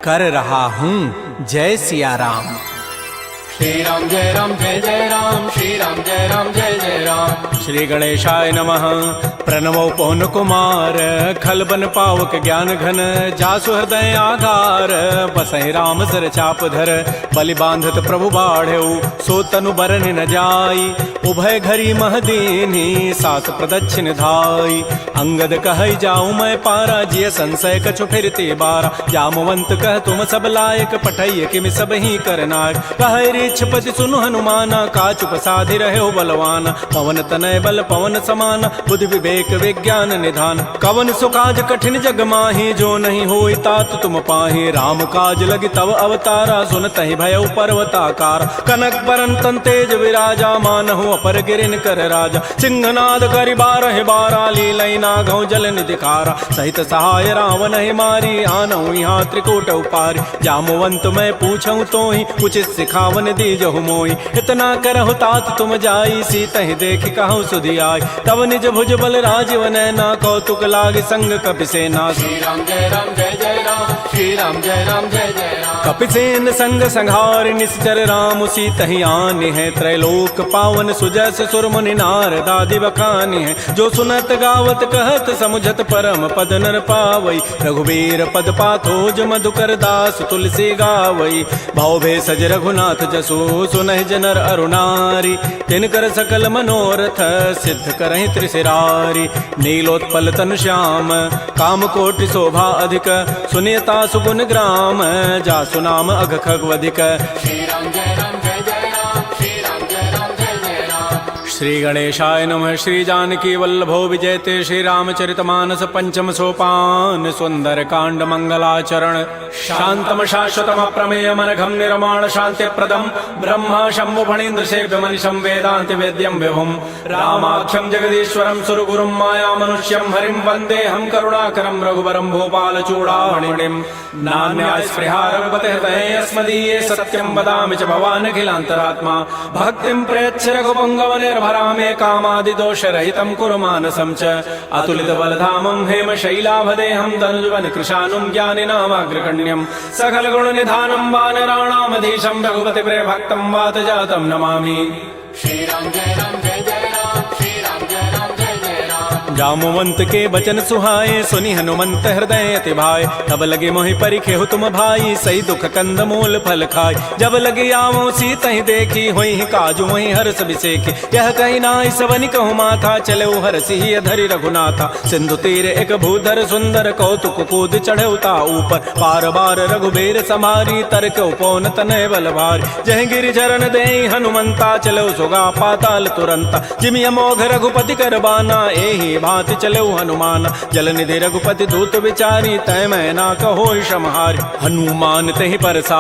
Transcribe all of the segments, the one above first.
कर रहा हूँ। जय सिया राम। श्री राम जय राम जय जय राम, श्री राम जय राम जय जय राम। श्री गणेशाय नमः। प्रणवो पवन कुमार, खलबन पावक ज्ञान घन, जासु हृदय आधार, बसहि राम सर चाप धर, बलि बांधत प्रभु बाढ़ऊ, सो तनु बरन न जाई, उभय घरी महदीनी, सास प्रदक्षिण धाई। अंगद कहै जाऊँ मैं पारा, जिय संशय कछु फिरते बारा, जामवंत कह तुम सब लायक, पठैय किमि सब ही करनायक। कहै रीछपति सुनु हनुमाना, काचुप साधि रहे बलवाना, पवन तनय बल पवन समाना, बुद्धि विवेक विज्ञान निधान। कवन सुकाज कठिन जग माही, जो नहीं होई तात तुम पाही, राम काज लगी तव अवतारा, सुनतहि भयउ पर्वताकार। कनक बरन तन तेज विराजा, मानहु अपर गिरिन कर राजा, सिंहनाद करि बारह बारा, लीलई नागौ जल निधिकारा। सहित सहाय रावण ही मारी, आनहु यहाँ त्रिकूट उपारी, जामवंत मैं पूछऊँ तोहि, उचित सिखावन दीजहु मोहि। इतना करहु तात तुम जाई, सीतहि देखि कहु सुधियाई, तब निज भुज बल राजीव नैना, कौतुक लागी संग कपिसेना। श्री राम जय राम जय जय राम, श्री राम जय राम जय जय राम। कपिसेन संग संहार, निश्चर राम सीतहि आनि है, त्रैलोक पावन सुजस सुर मुनि नारद आदि बखानि है। जो सुनत गावत कहत समुझत परम पद नर पावई, रघुबीर पद पाथोज मधुकर दास तुलसी गावई। भाव भेषज रघुनाथ जसु, सुनहि जनर अरुणारी, तिनकर सकल मनोरथ सिद्ध करहि त्रिशिरारी। नीलोत्पल तनु श्याम, काम कोटि शोभा अधिक, सुनियता सुगुण ग्राम, जासु नाम अघ खगवधिक। श्री राम जय राम जय जय राम, श्री राम जय राम जय जय राम। श्री गणेशाय नमः। श्री जानकी वल्लभो विजयते, श्री रामचरितमानस पंचम सोपान, सुंदर कांड मंगलाचरण। शांतम शाश्वतम प्रमेयम अनघम निर्माण शांति प्रदम, ब्रह्मा शंभु फणीन्द्र सेव्य मनिषं वेदांति वेद्यं विभुम। रामाख्यम जगदीश्वरम सुरगुरुम माया मनुष्यम हरिम, वंदेहम करुणाकरम रघुवरम भूपाल चूड़ामणिम। नान्या स्पृहा रघुपते हृदये अस्मदीये, सत्यम वदामि च भवान् अखिलान्तरात्मा। भक्तिं प्रयच्छ रघुपुंगव निर्भरामे, कामादि दोष रहितं कुरु मानसं च। अतुलित बलधामं हेम शैलाभदेहं, तनुजवन कृशानुं ज्ञानिनामाग्रगण्यं। सकल गुण निधानं वानराणामधीशं, रघुपति प्रिय भक्तं वात जातं नमामि। श्री राम जय राम जय जय राम, श्री राम जय राम जय जय राम। जामवंत के बचन सुहाए, सुनि हनुमंत हृदय अति भाए, तब लगे मोहि परिखेहु तुम भाई, सही दुख कंद मूल फल खाय। जब लगे आवो सीतहि देखी, होई काजु मोहि हर्ष बिसेखी। यह कही नाई सवनि कहु माथा, चलो हरषि अधरि रघुनाथा। सिंधु तीर एक भूधर सुंदर, कौतुक कूद चढ़ऊ ता ऊपर। बार बार रघुबीर समारी, तरक उपौन तनय बल भारी। जह गिरि चरण देहि हनुमंता, चलो सुगा पाताल तुरंता। जिमि अमोघ रघुपति कर बाना, एहि भांति चलो हनुमान। जल निधि रघुपति दूत विचारी, तय मैं ना कहो क्षमहारी। हनुमान तहि परसा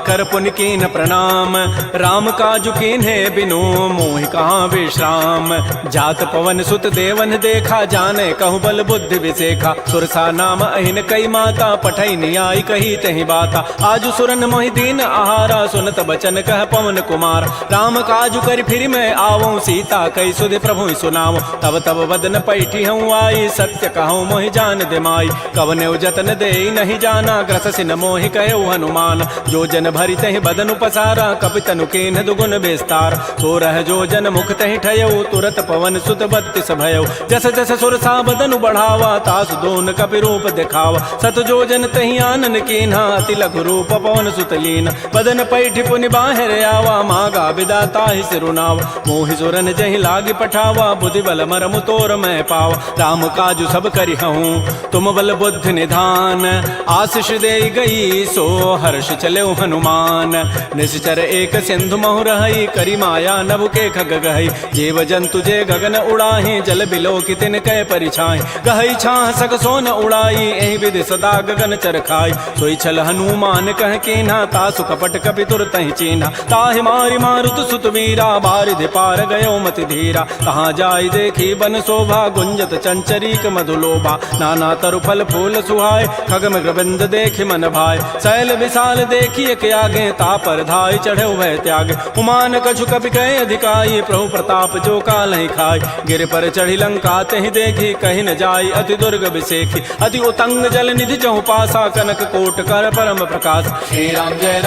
कर पुनि कीन प्रणाम, राम काजु कीन्हे बिनु मोहि कहाँ विश्राम। जात पवन सुत देवन देखा, जाने कहु बल बुद्धि विसेखा। सुरसा नाम अहिन कई माता, पठै नियाई कही तहि बाता। आजु सुरन मोहि दीन आहारा, सुनत बचन कह पवन कुमार। राम काजु कर फिर मैं आवऊँ, सीता कई सुधि प्रभु सुनाओ। तब तब बदन पैठी हूँ आई, सत्य कहूँ मोहि जान दिमाई। कवने जतन दे नहीं जाना, ग्रस न मोहि कहो हनुमान। जो जन भरि तहि बदनु पसारा, कपि तनु कीन्ह दुगुन विस्तार। सो रह जो जन मुख तहि ठयऊ, तुरत पवन सुत 32 भयऊ। जस जस सुरसा बदनु बढ़ावा, तासु दोन कपि रूप दिखावा। सत जो जन तहि आनन कीन्हा, अति लघु रूप पवन सुत लीना। बदन पैठि पुनि बाहिर आवा, मागा बिदा ताहि सिरुनावा। मोहि सुरन जहि लागी पठावा, बुद्धि बल मरमु तोर मैं पावा। राम काजु सब करिहऊँ, तुम बल बुद्धि निधान। आशीष दे गई सो हर्ष चलो हनुमान। निश्चर एक सिंधु महु रही, करी माया नभ के खग गहई। जीव जंतु जे गगन उड़ाही, जल बिलो की तिन कै परिछाई। गहई छाह सक सोन उड़ाई, एहि विधि सदा गगन चरखाई। सोई छल हनुमान कह कीन्हा, तासु कपट कपि तुरतहि चीन्हा। ताहि मारि मारुत सुत वीरा, बारिधि पार गयो मति धीरा। कहाँ जाई देखी बन शोभा, गुंजत चंचरीक मधुलोभा नाना तरु फल फूल सुहाय खगम ग्रबिंद देखि मन भाय शैल विशाल देखिए के आगे तापर धाय चढ़े भय त्याग उमान कछु कपि कहे अधिकाई प्रभु प्रताप जो काल ही खाय गिर पर चढ़ी लंका तहि देखी कहीं न जाई अति दुर्ग विसेखी अति उतंग जल निधि चहुपासा कनक कोट कर परम प्रकाश श्री राम जय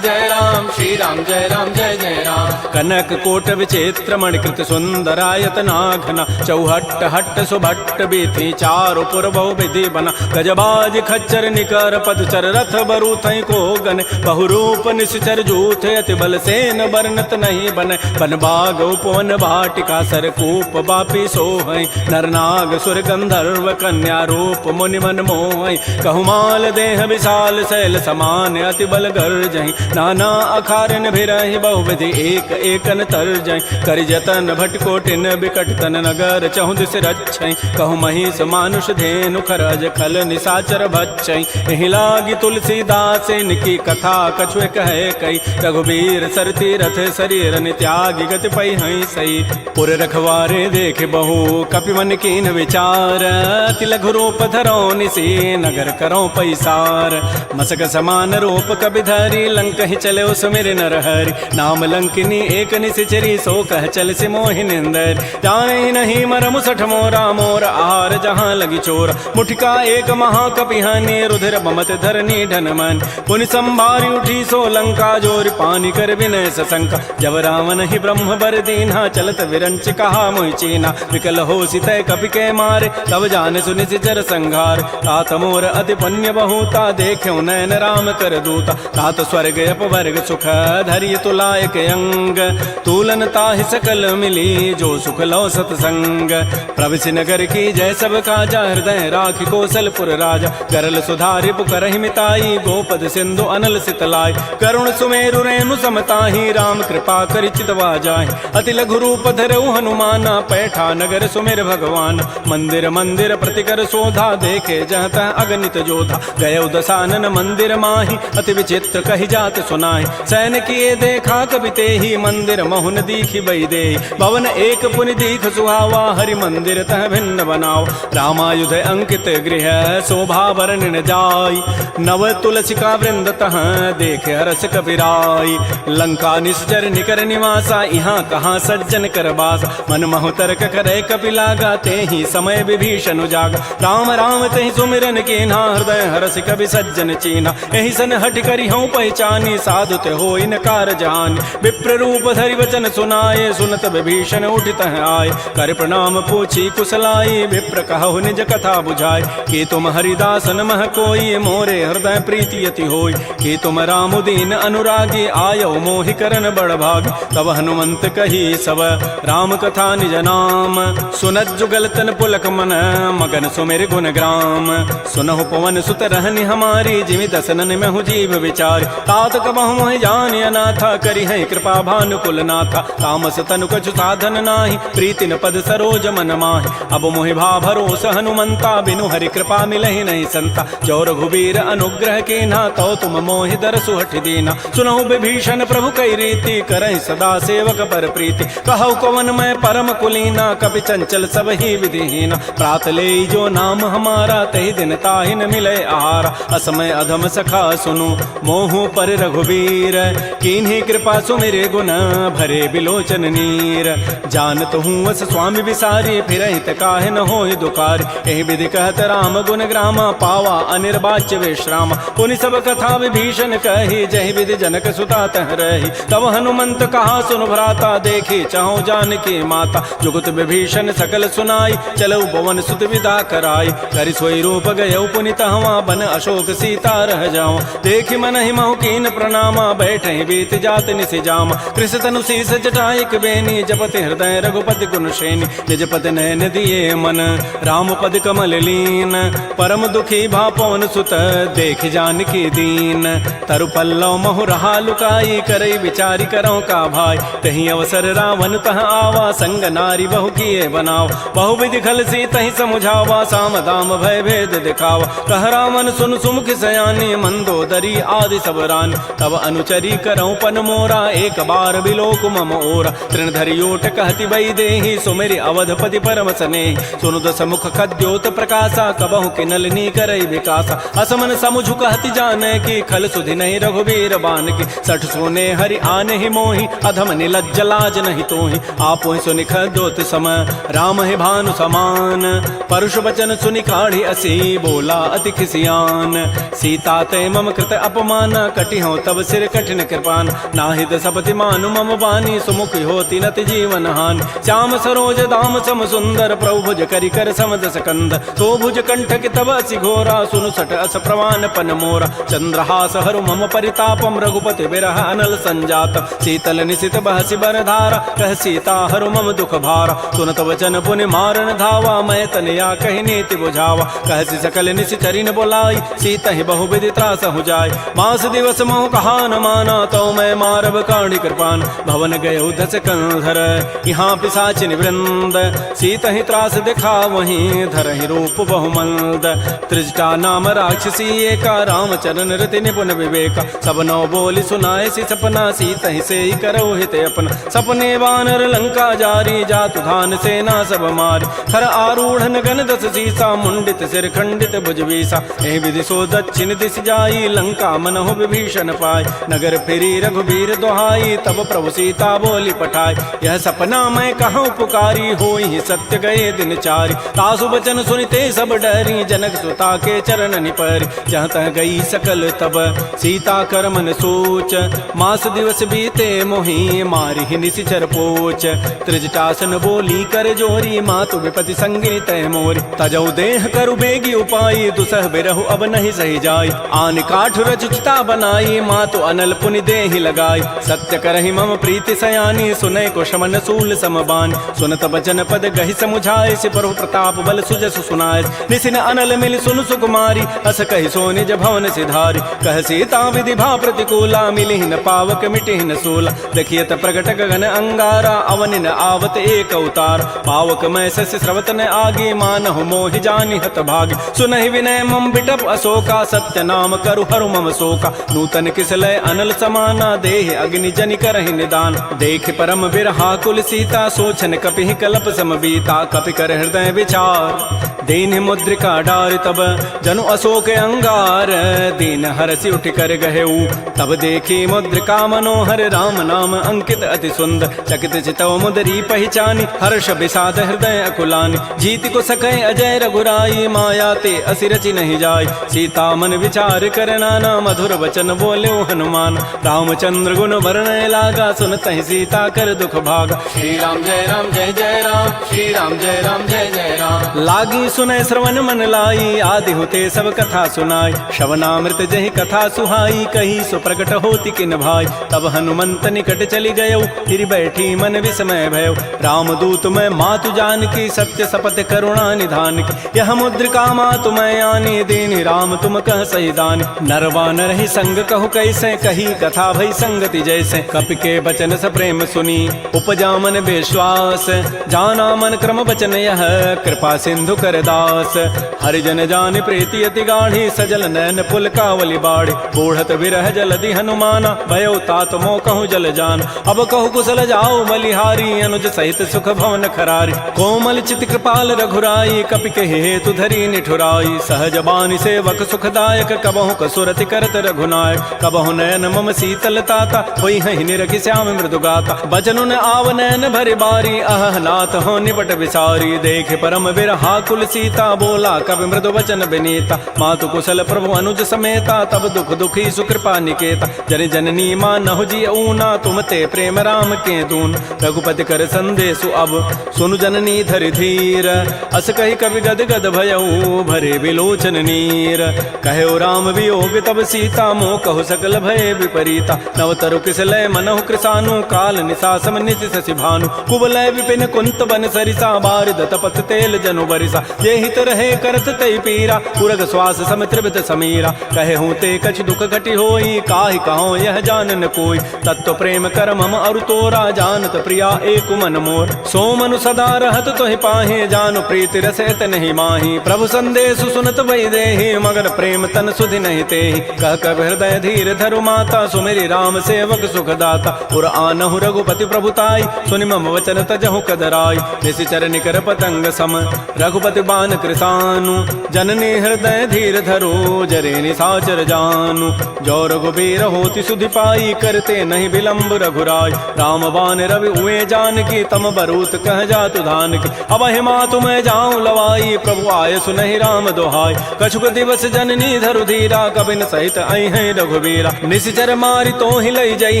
जय राम श्री राम जय जय राम कनक कोट विचित्र मणिकृत सुंदरायत नाघना चौहट्ट हट्ट सुभट्ट बीथी चारु पुर बहु विधि बना गजबाज खच्चर निकर पदचर रथ बरु थई को गन बहुरूप निश्चर जूथ अति बल सेन बरनत नहीं बन बन बाग उपवन भाटिका सरकूप बापी सोहै नरनाग सुर गंधर्व कन्या रूप मुनि मन मोहै कहुमाल देह विशाल शैल समान अति बल गर्जहि नाना अखारन भिरहि बहुविधि एक एकन तरजहि कर जतन भटकोटिन बिकट तन नगर चहु दिस रक्षै कहु महिष मानुष धेनु खरज खल निसाचर भक्षै एहि लागी तुलसीदास इनकी कथा कछुए कहे कई रघुबीर सरती रथ शरीर त्यागी गति पै हई सई पुर रखवारे देख बहु कपि मन कीन विचार अति लघु रूप धरो निसी नगर करो पैसार मसक समान रूप कबि धरी लंक ही चले सुमिर नर हरि नाम लंकिनी एक निसिचरी सो कह चल से मोहि निंदर जाने नहीं मरमु सठ मोरा मोर आहार जहाँ लगी चोर मुठिका एक महाकपि हनि रुधिर बमत धरनी ढन मन पुनि संभारी उठी सो लंका जोर पानी कर विनय सशंका जब रावण ही ब्रह्म बर दीन्हा चलत विरंच कहा मोहि चीना विकल हो सितय कपि के मारे तब जान सुनि सिचर संघार तात मोर अति पुण्य बहुता देख्यो नयन राम कर दूता तात स्वर्ग अपवर्ग सुख धैर्य तुलायक अंग तूलन ताहि सकल मिली जो सुख लो सतसंग प्रविशि नगर की जय सब काजा हृदय राखि कौशलपुर राजा करल सुधारि पुकरहि मिताई गोपद सिंधु अनल सितलाई करुण सुमेरु रेणु समताहि राम कृपा करि चितवा जाहि अति लघु रूप धरऊ हनुमाना पैठा नगर सुमेर भगवान मंदिर मंदिर प्रतिकर शोधा देखे जहता अगणित जोधा गय दसानन मंदिर माही अति विचित्र कही जात सुनाहि सैन किए देखा कबि तेहि मंदिर महुन दीखि बई दे भवन एक पुनि दीख सुहावा हरि मंदिर तह भिन्न बनाओ रामायुध अंकित गृह शोभा वर्णन जाय नव तुलसिका वृंद तह देख हरस कपिराई लंका निश्चर निकर निवासा यहाँ कहाँ सज्जन कर बास मन महु तर्क करे कपि लागा तेहि समय विभीषण जागा राम राम तेहि सुमिरन कीन्हा हृदय हरस कवि सज्जन चीना एहि सन हट करि हूँ पहचानी साधु ते होई न कार जानी विप्र रूप धरि वचन सुनाए सुनत विभीषण उठित आए कर प्रणाम पूछी कुशलाई विप्र कहु निज कथा बुझाए कि तुम हरिदास नमः कोई मोरे हृदय प्रीति अति होई कि तुम रामुदीन अनुरागी आयो मोहि करन बड़ भाग तब हनुमंत कही सब राम कथा निज नाम सुनत जुगल तन पुलक मन मगन सुमेर गुण ग्राम सुनहु पवन सुत रहनि हमारी जिमि दसनन में हूँ जीव विचार तात कबहु मोहि जान अनाथा करि है कृपा भानुकुल नाथा तामस तनु कछु साधन नाही प्रीति न पद सरोज मन माहि अब मोहि भा भरोस हनुमंता बिनु हरि कृपा मिलहि नहीं संता जो रघुबीर अनुग्रह कीन्हा तो तुम मोहि दरसु हठ दीना सुनहु विभीषण प्रभु कई रीति करहि सदा सेवक पर प्रीति कहु कवन मैं परम कुलीना कपि चंचल सब ही विधिहीना प्रात ले जो नाम हमारा तहि दिन ताहि न मिले आहारा असमय अधम सखा सुनु मोहु पर रघुबीर कीन्ही कृपा सुमिरे गुण भरे बिलोचन नीर जानत हूँ वस स्वामी विसारी फिर हित काहे न होहि दुकार एहि विधि कहत राम गुण ग्रामा पावा अनिर्वाच्य विश्राम पुनि सब कथा विभीषण कही जहि विधि जनक सुता तह रही तब हनुमंत कहा सुन भ्राता देखी चाहु जानकी माता जुगत विभीषण सकल सुनाई चलऊ पवन सुत विदा कराई करि सोई रूप गयऊ पुनित हवा बन अशोक सीता रह जाओ देखि मन ही महु कीन प्रणामा बैठे बीत जात निसि जामा कृष तनु शीस जटाइक बेनी जपति हृदय रघुपति गुण श्रेणी निज पति नयन दिए मन राम पद कमल लीन परम दुखी भा पवन सुत देख जानकी दीन तरु पल्लव महु रहा लुकाई करई विचारी करो का भाई तही अवसर रावण तह आवा संग नारी बहु किए बनाओ बहु विधि खल सी तही समुझावा साम दाम भय भेद दिखावा कह रावण सुन सुमुख सयानी मंदोदरी आदि सब रान तब अनुचरी करऊं पन मोरा एक बार बिलोक मम ओरा तृण धरियोट कहति बई देहि सुमेरि अवधपति पर करम सने सुनु दस मुख खद्योत प्रकाशा कबहु के नलिनी करई विकासा असमन समुझु कहति जाने की खल सुधि नहीं रघुबीर बान की सठ सोने हरि आने ही मोहि अधम निलज्ज लाज नहीं तोहि आपो सुनि खद्योत सम राम है भानु समान परुष वचन सुनि काढ़ी असी बोला अति खिसियान सीता ते मम कृत अपमान कटि हो तब सिर कठिन कृपान नाहिद सपति मानु मम बानी सुमुख होती नति जीवन हानि श्याम सरोज दाम सम सुंदर प्रभु भुज करि कर समदस कंद तो भुज कंठ के तब असि घोरा सुनु सट अस प्रवान पन मोरा चंद्रहास हरु मम परितापम रघुपति बिरह अनल संजात शीतल निशित बहसि बरधारा कह सीता हरु मम दुख भारा सुनत वचन पुनि मारन धावा मैं तनया कहि नीति बुझावा कहसि सकल निशि चरिन बोलाई सीता ही बहु विधि त्रास हो जाय मास दिवस मोह कहा न माना तो मैं मारब काढ़ी कृपान भवन गय दस कंधर यहाँ पिशाचिन वृंद सीता ही त्रास दिखा वहीं धर ही रूप बहुमंद त्रिजटा नाम राक्षसी एका रामचरण रति निपुण विवेका सब नौ बोली सुनाए सी सपना सीता ही से ही करो हित अपना सपने वानर लंका जारी जातु धान सेना सब मारी खर आरूढ़ गन दस सीसा मुंडित सिर खंडित भुजवीसा एहि विधि सो दक्षिण दिश जाई लंका मनहु विभीषण पाय नगर फिरी रघुबीर दोहाई तब प्रभु सीता बोली पठाई यह सपना मैं कहूँ पुकारी होई सत्य गए दिन चारी तासु बचन सुनते सब डरी जनक सुता के चरण निपरी जहाँ तह गई सकल तब सीता कर मन सोच मास दिवस बीते मोहि मारी ही निशिचर पोच त्रिजटासन बोली कर जोरी मातु विपति संगिनी तय मोरी तजौ देह करु बेगी उपाई दुसह बिरहु अब नहीं सही जाय आन काठ रचिता बनाई मातु अनल पुनि देहि लगाई सत्य करहि मम प्रीति सयानी सुनय को शमन सूल समबान सुनत बचन पद गहि समुझाए से प्रभु प्रताप बल सुजस सुनाय निसिन अनल मिल सुन सुकुमारी अस कहि सो निज भवन सिधारी कह सीता विधि भा प्रतिकूला मिलिहि न पावक मिटिहि न सूला देखियत प्रगट गगन अंगारा अवनि न आवत एक अवतार पावक मैं सस स्रवत न आगे मानहु मोहि जानि हत भाग सुनहि विनय मम बिटप अशोका सत्य नाम करु हरु मम शोका नूतन किसलय अनल समाना देह अग्नि जनि करहि निदान देख परम बिरहा कुल सीता सोचन कपिहि कलप सम बीता कपि कर हृदय विचार दीन मुद्रिका डार तब जनु अशोक अंगार दीन हरसि उठ कर गहेऊ तब देखी मुद्रिका मनोहर राम नाम अंकित अति सुंदर चकित चितव मुदरी पहचानी हर्ष विषाद हृदय अकुलानी जीत को सकै अजय रघुराई माया ते असिरचि नहीं जाय सीता मन विचार कर नाना मधुर वचन बोले हनुमान रामचंद्र गुण वर्णय लागा सुनतहि सीता कर दुख भागा श्री राम जय जय राम श्री राम जय जय राम लागी सुनय श्रवण मन लाई आदि होते सब कथा सुनाई श्रवणामृत जहि कथा सुहाई कही सो प्रकट होती किन भाई तब हनुमंत निकट चली गयो फिर बैठी मन विस्मय भयो राम दूत मैं मातु जान की सत्य सपथ करुणा निधान की यह मुद्रिका मातु मैं आनी दीनी राम तुम कह सही दान नरवान रही संग कहु कैसे कही कथा भई संगति जैसे कपि के बचन स प्रेम सुनी उपजा मन विश्वास जाना मन क्रम बचन यह कृपा सिंधु कर दास हरिजन जान प्रीति अति गाढ़ी सजल नैन पुल कावली बाढ़ी बूढ़त विरह जलधि हनुमाना भयो तात मो कहूँ जल जान अब कहु कुशल जाओ बलिहारी अनुज सहित सुख भवन खरारी कोमल चित कृपाल रघुराई कपि के हेतु धरी निठुराई सहज बानी सेवक सुखदायक कबहु कसुरति करत रघुनायक कबहु नयन मम शीतल ताता होई हहि निरखि श्याम मृदु गाता बचनु न आव नयन भरि बारी अह नाथ हो निपट विसारी देख परम बिरहा कुल सीता बोला कवि मृदु वचन विनीता मातु कुशल प्रभु अनुज समेता तब दुख दुखी सुकृपा निकेता जन जननी मानहु जी ऊना तुम ते प्रेम राम के दून रघुपति कर संदेशु अब सुनु जननी धरि धीर अस कहि कवि गद गद भयऊ भरे विलोचन नीर कहो राम वियोग तब सीता मोह कहु सकल भय विपरीता नव तरु किसलय मनहु कृसानु काल निशासम निशि शशि भानु कुवलय विपिन कुंत बन सरिसा बारिद तपत तेल जनु बरिसा ये हित रहे करत तई पीरा पुरग श्वास सम त्रिवित समीरा कहे हूँ ते कछ दुख घटी होई काहि कहो यह जानन कोई तत्व प्रेम कर मम अरु तोरा जानत प्रिया एक मन मोर सो मनु सदा रहत तोहि पाहे जानु प्रीति रसैत नहीं माही प्रभु संदेश सुनत वै देहि मगर प्रेम तन सुधि नहीं तेहि कह कब हृदय धीर धरु माता सुमेरी राम सेवक सुख दाता पुर आनहु रघुपति प्रभुताई सुनि मम वचन तजहु कदराई निशिचर निकर पतंग सम रघुपति बान कृसानु जननी हृदय धीर धरो जरे निशाचर जानु जो रघुबीर होति सुधि पाई करते नहीं विलंब रघुराय राम बान रवि हुए जान की तम बरूत कह जातु धान की अब हिमा तुम्हें जाऊं लवाई प्रभु आय सुनहि राम दोहाई कछुक दिवस जननी धरु धीरा कबिन सहित आई है रघुबीरा निशिचर मारी तो ही लई जई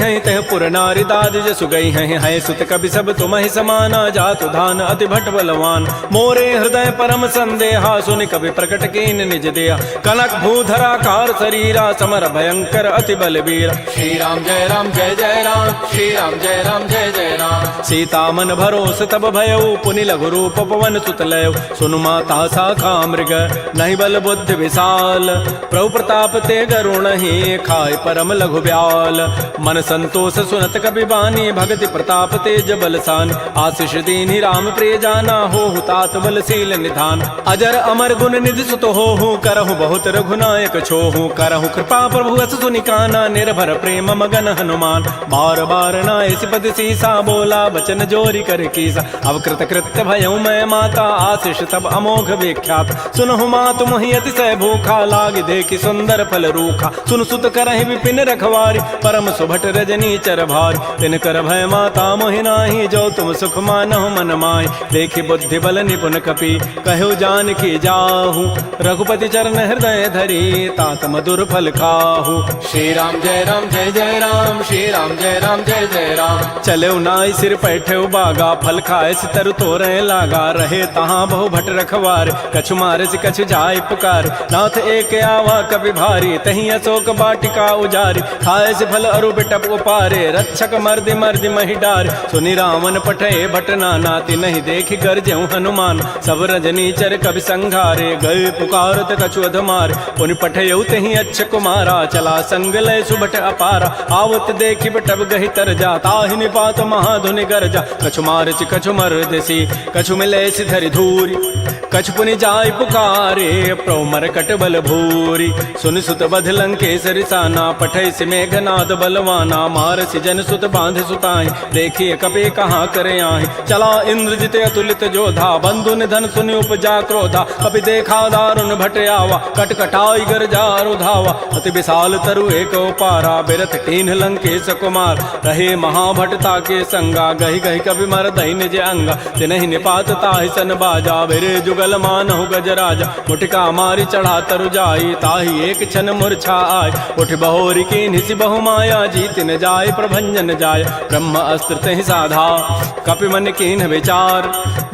है तह पुर नारी दाद जसु गई है सुत कवि सब तुम्हि समाना जातु धान अति भट बलवान मोरे हृदय परम संदेहा सुनि कवि प्रकट कीन निज देहा कनक भूधरा कार शरीरा समर भयंकर अति बलबीर श्री राम जय राम जय जय राम श्री राम जय राम जय जय राम सीता मन भरोस तब भयउ पुनि लघु रूप पवन सुत लय सुनु माता साखा मृग नहीं बल बुद्धि विशाल प्रभु प्रताप ते गरुण ही खाय परम लघु ब्याल मन संतोष सुनत कबि बानी भगति प्रताप तेज बलसान आशीष दीनि राम प्रिय जाना हो तात बलशील निधान अजर अमर गुण निधि सुत हो करहु बहुत रघुनायक छोहु करहु कृपा प्रभु अस सुनि काना निर्भर प्रेम मगन हनुमान बार बार नायसि पद सीसा बोला बचन जोरी कर कीसा अब कृत कृत्य भयउ मैं माता आशीष तब अमोघ विख्यात सुनहु मातु मोहि अतिशय भूखा लाग देखि सुंदर फल रूखा सुन सुत करहि विपिन रखवारी परम सुभट रजनी चर भारी तिन कर भय माता मोहि नाही जो तुम सुख मानहु मन माहि देखि बुद्धि बल निपुन कपि कहु जान की जाहु रघुपति चरण हृदय धरी तात मधुर फल खाहु श्री राम जय राम श्री राम जय राम जय जय राम चले नाई सिर पैठे बागा फल खाए सितर तोरे लागा रहे तहाँ बहु भट रखवार कछु मारे से कछु जाय पुकार नाथ एक आवा कभी भारी तही अशोक बाटिका उजारी खाए से फल अरु बिटप उपारे रक्षक मर्दि मर्दि मही डार सुनि रावण पठे भट नाती नहीं देखि गरजेउ हनुमान सब रजनी चर कभी संघारे गए पुकारत कछु अधमार पुनि पठेउ तही अच्छ कुमारा चला संग लय सुबट अपारा आवत देखि बटब गहि तर जाता ही निपात महाधुनि गरजा कछु मारचि कछु मर्दसी कछु मिले धरि धूरी कछु पुनि जाय पुकारे प्रभु मरकट बल भूरी सुन सुत बध लंकेसरि साना पठै से मेघनाद बलवाना मारसि जन सुत बांध सुताई देखिए कपे कहाँ करे आहि चला इंद्रजित अतुलित जोधा बंधु निधन सुनि उपजा क्रोधा कपि देखा दारुण भट आवा कटकटाई गरजा रुधावा अति विशाल तरु एक पारा बिरथ कीन लंकेश कुमार रहे महाभटता के संगा गहि गहि कवि मर दही निज अंगा तिनहि निपात ताहि सन बाजा बिरे जुगल मानहु गजराजा मुठिका मारी चढ़ा तरु जाई ताहि एक क्षण मूर्छा आय उठ बहोरी की निसि बहु माया जीत न जाय प्रभंजन जाय ब्रह्म अस्त्र तहि साधा कपि मन कीन विचार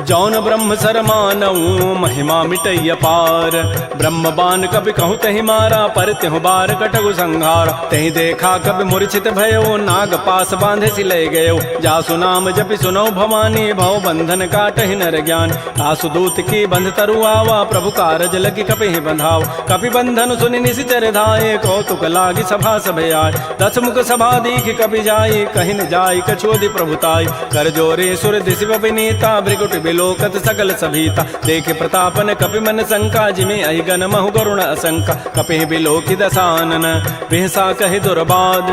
जौन ब्रह्म सर मानऊ महिमा मिटैय पार ब्रह्म बान कपि कहूँ तहि मारा पर त्यहु बार कटगु संहार तहि देखा कपि मूर्छित भयो नाग पास बांधे सि ले गयो जासु नाम जपि सुनो भवानी भव बंधन काटहि नर ज्ञान तासु दूत की बंध तरु आवा प्रभु कारज लगी कपि बंधाव कपि बंधन सुनि निशिचर धाये कौतुक लागी सभा सभे आय दस मुख सभा दीख कपि जाई कहि न जाई कछोदि प्रभुताई कर जोरे सुर दिशि विनीता भृगुट बिलोकत सकल सभीता देखे प्रतापन कपि मन शंका जिमे अहि गण महु गरुण असंका कपि बिलोकि दसानन बिहसा कहि दुर्बाद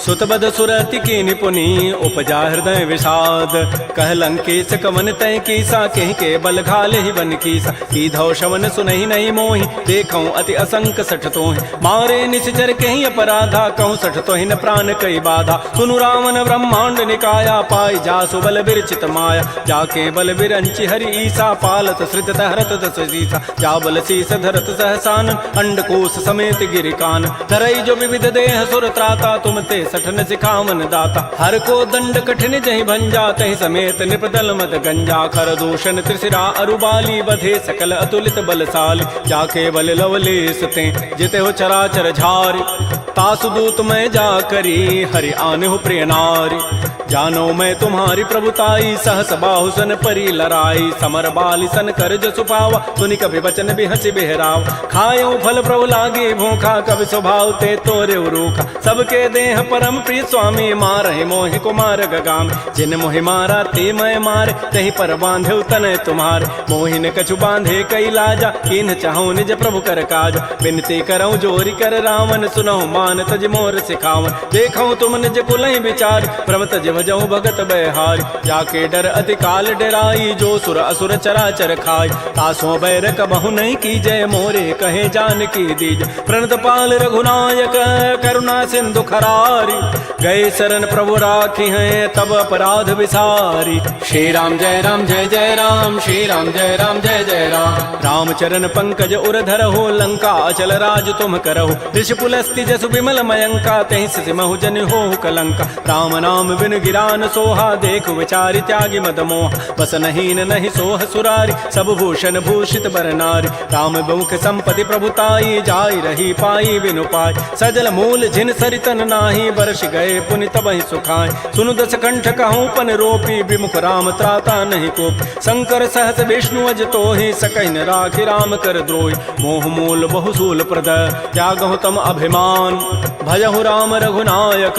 सुतबद सुरति की निपुनी उपजा हृदय विषाद कह लंकेश कवन तय कीसा कहीं के बल घाले ही बन कीसा की धौ शवन सुनहि नहीं मोहि देखऊं अति असंक सठ तोहि मारे निश्चर कहीं अपराधा कहूँ सठ तोहि न प्राण कई बाधा सुनु रावण ब्रह्मांड निकाया पाई जासु बल बिरचित माया जाके बल बिरंचि हरि ईसा पालत श्रित हरत दस सीसा जा बल शीस धरत सहसान अंडकोश समेत गिरिकान धरई जो विविध देह सुर त्राता तुम ते सठन सिखावन दाता हर को दंड कठिन जहि भंजा तहि समेत निपदल मद गंजा कर दूषण त्रिशिरा अरुबाली बधे सकल अतुलित बलशाली जाके बल लवलेस ते जिते हो चराचर झारी तासुदूत मैं जा करी हरि आने हो प्रिय नारी। जानो मैं तुम्हारी प्रभुताई सहस बाहुसन परी लड़ाई। समर बाली सन कर जसु पावा सुनि कभी बचन भी हंसी बेहराव। खायो फल प्रभु लागे भूखा कभी स्वभाव ते तोरे रूखा। सबके देह परम प्रिय स्वामी मारहि मोहि कुमार गगाम। जिन मोहि मारा ते मैं मारे तही पर बांधे तनय तुम्हारे। मोहिन कछु बांधे कई लाजा किन चाहूं निज प्रभु कर काज। विनती करऊं जोरी कर रावण सुनहु मान तज मोर सिखावन। देखऊं तुम निज कुलहि विचार भ्रम तज भजऊं भगत बहारी। जाके डर अति काल डराई जो सुर असुर चराचर खाई। तासों बैर कबहु नहीं की जय मोरे कहे जान की दीज। प्रणत पाल रघुनायक करुणा सिंधु खरारी। गए शरण प्रभु राखी हैं तब अपराध विसारी। श्री राम जय राम जय जय राम। श्री राम जय राम जय जय राम। रामचरण पंकज उर धरहु लंका अचल राज तुम करहु। ऋषि पुलस्ति जसु विमल मयंका तहि सिमहु जन हो कलंका। राम नाम बिन गिरान सोहा देखु विचारि त्यागी मद मोह। बस नहीं नहीं सोह सुरारी सब भूषण भूषित बर नारी। राम बहुख संपत्ति प्रभुताई जाई रही पाई बिनु पाई। सजल मूल जिन सरितन नाही वर्ष गए पुनि तबहि सुखाय। सुनु दस कंठ कहूँ पन रोपी विमुख राम त्राता नहीं कोप। शंकर सहस विष्णु अज तोहि सकहि न राखि राम कर द्रोही। मोह मूल बहुसूल प्रद त्यागहु तम अभिमान। भजहु राम रघुनायक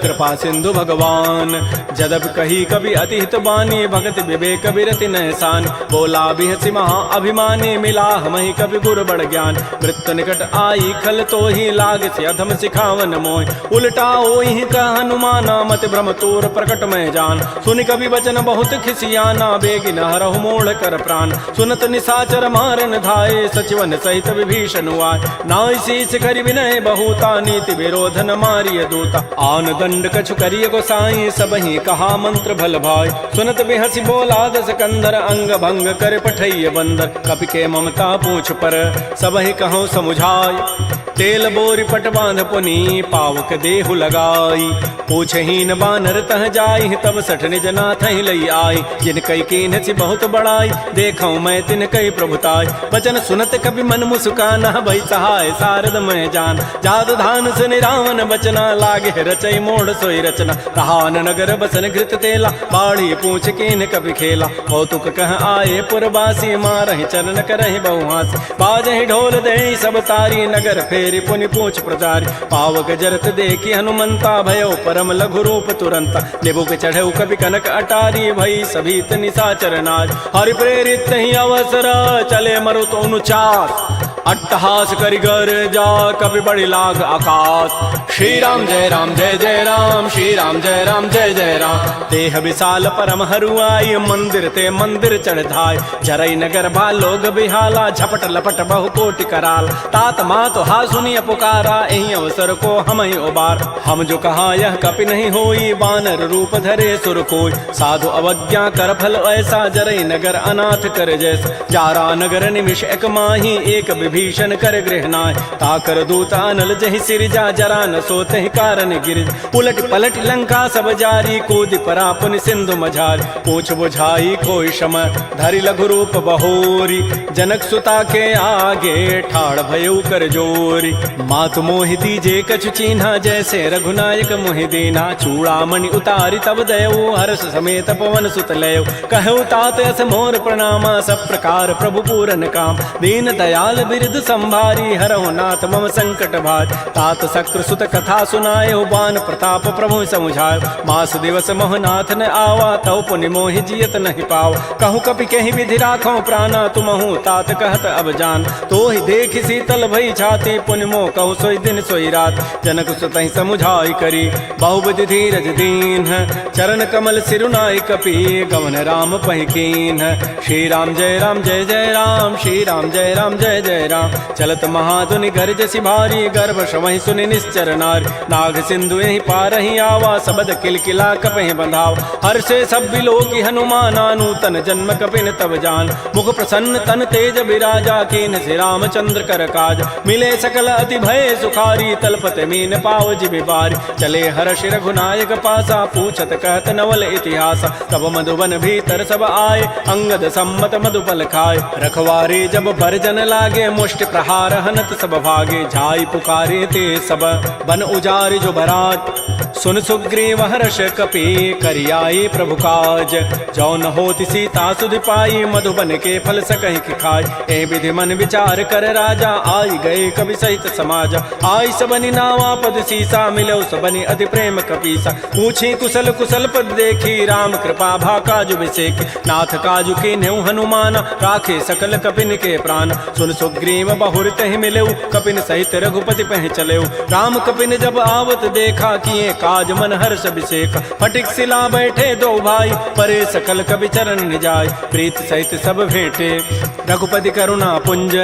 कृपा सिंधु भगवान। जदप कही कभी अति हित बानी भगत विवेक बिरति नहसान। बोला बिहसी महा अभिमानी मिला हमहि कभी गुर बड़ ज्ञान। मृत्यु निकट आई खल तो ही लाग से अधम सिखावन मोह। उल्टा ओहि का हनुमाना मत भ्रम तोर प्रकट में जान। सुनि कभी वचन बहुत खिसियाना बेगी न हरहु मोड़ कर प्राण। सुनत निशाचर मारन धाये सचिवन सहित विभीषण आए। नाय शीस करि विनय बहुता नीति विरोध न मारिय दूता। आन दंड कछु करिय गोसाई सबहि कहा मंत्र भल भाई। सुनत बिहसी बोला दस कंधर अंग भंग कर पठैय बंदर। कपि के ममता पूछ पर सबहि कहो समुझाई। तेल बोरी पट बांध पुनी पावक देहु लगाई। पूछहीन बानर तह जाई तब सठ निज नाथ ही लई आई। जिन कई कीन सी बहुत बड़ाई देखऊं मैं तिन कई प्रभुताई। वचन सुनत कभी मन मुस्काना भई सहाय सारद मैं जान। जात धान सुनि रावण बचना लागे रचई मोड़ सोई रचना। कहान नगर बसन घृत तेला बाढ़ी पूछ कीन कभी खेला। कौतुक कह आए पुरवासी मारहि चरण करहि बहुहास। बाजहि ढोल दे सब तारी नगर फेरी पुनि पूछ प्रचारी। पावक जरत देखी हनुमंता भयो परम लघु रूप तुरंता। निबुक चढ़ऊ कभी कनक अटारी भई सभी निशाचर नाज। हरि प्रेरित ही अवसर चले मरुत अनुचास। अट्टहास करिगर जा कभी बड़ी लाग आकाश। श्री राम जय राम जय जय राम। श्री राम जय राम जय जय राम। देह विशाल परम हरुआई मंदिर ते मंदिर चढ़ धाय। जरई नगर भा लोग बिहाला झपट लपट बहु कोटि कराल। तात मात हा सुनिय पुकारा एहि अवसर को हम ही उबार। हम जो कहा यह कपि नहीं होई बानर रूप धरे सुर कोई। साधु अवज्ञा कर फल ऐसा जरई नगर अनाथ कर जैसा। जारा नगर निमिष एक माही एक विभीषण कर गृहनाय। ताकर दूता अनल जहि सिरजा जरा न सोते ही कारण गिर। उलट पलट लंका सब जारी कूद परा पुनि सिंधु मझारी। पूछ बुझाई कोई शम धरि लघु रूप बहोरी। जनक सुता के आगे ठाड़ भयउ कर जोरी। मातु मोहि दीजे कछु चीन्हा जैसे रघुनायक मोहि दीना। चूड़ामणि उतारी तब दयऊ हर्ष समेत पवन सुत लयऊ। कहु तात अस मोर प्रणामा सब प्रकार प्रभु पूरन काम। दीन दयाल बिरद संभारी हरहु नाथ मम संकट भार। तात शक्र सुत कथा सुनायो बान प्रताप प्रभु समुझायो। मास दिवस मोहनाथ न आवा तव पुनि मोहि जियत नहीं पाव। कहूँ कपि कहीं विधि राखो प्राणा तुमहु तात कहत अब जान। तो ही देख शीतल भई छाती पुनि मोह कहूँ सोई दिन सोई रात। जनक सुतहि समुझाई करी बहुविधि धीरज दीन। चरण कमल सिरुनाई कपि गमन राम पहिकीन। श्री राम जय जय राम। श्री राम जय जय राम। चलत महाधुनि गर्ज सि भारी गर्भ श्रवहि सुनि निश्चर नारी। नाग सिंधु यही पारहि आवा सबद किलकिला कपहि बंधाव। हर्षे सब बिलोकी हनुमाना नूतन जन्म कपिन तब जान। मुख प्रसन्न तन तेज विराजा कीन से रामचंद्र कर काज। मिले सकल अति भय सुखारी तलपत मीन पाव जिबि बारी। चले हर्ष रघुनायक पासा पूछत कहत नवल इतिहास। तब मधुबन भीतर सब आए अंगद सम्मत मधुपल खाए। रखवारे जब बरजन लागे मुष्टि प्रहार हनत सब भागे। झाई पुकारे ते सब बन उजारि जो बरात। सुन सुग्रीव हर्ष कपि करियाई प्रभु काज। जौन होति सीता सुध पाई मधुबन के फल सकहि कि खाय। ए विधि मन विचार कर राजा आई गए कवि सहित समाज। आई सबनि नावा पद सीसा मिलो सबनि अति प्रेम कपीसा। पूछी कुशल कुशल पद देखी राम कृपा भा काजु विसेख। नाथ काजु के नेउ हनुमान राखे सकल कपिन के प्राण। सुन सुग्रीव बहुर तहि मिलेउ कपिन सहित रघुपति पह चलेउ। राम कपिन जब आवत देखा किए काज मन हर्ष अभिषेक। फटिक सिला बैठे दो भाई परे सकल कवि चरण निजाय। प्रीत सहित सब भेंटे रघुपति करुणा पुंज।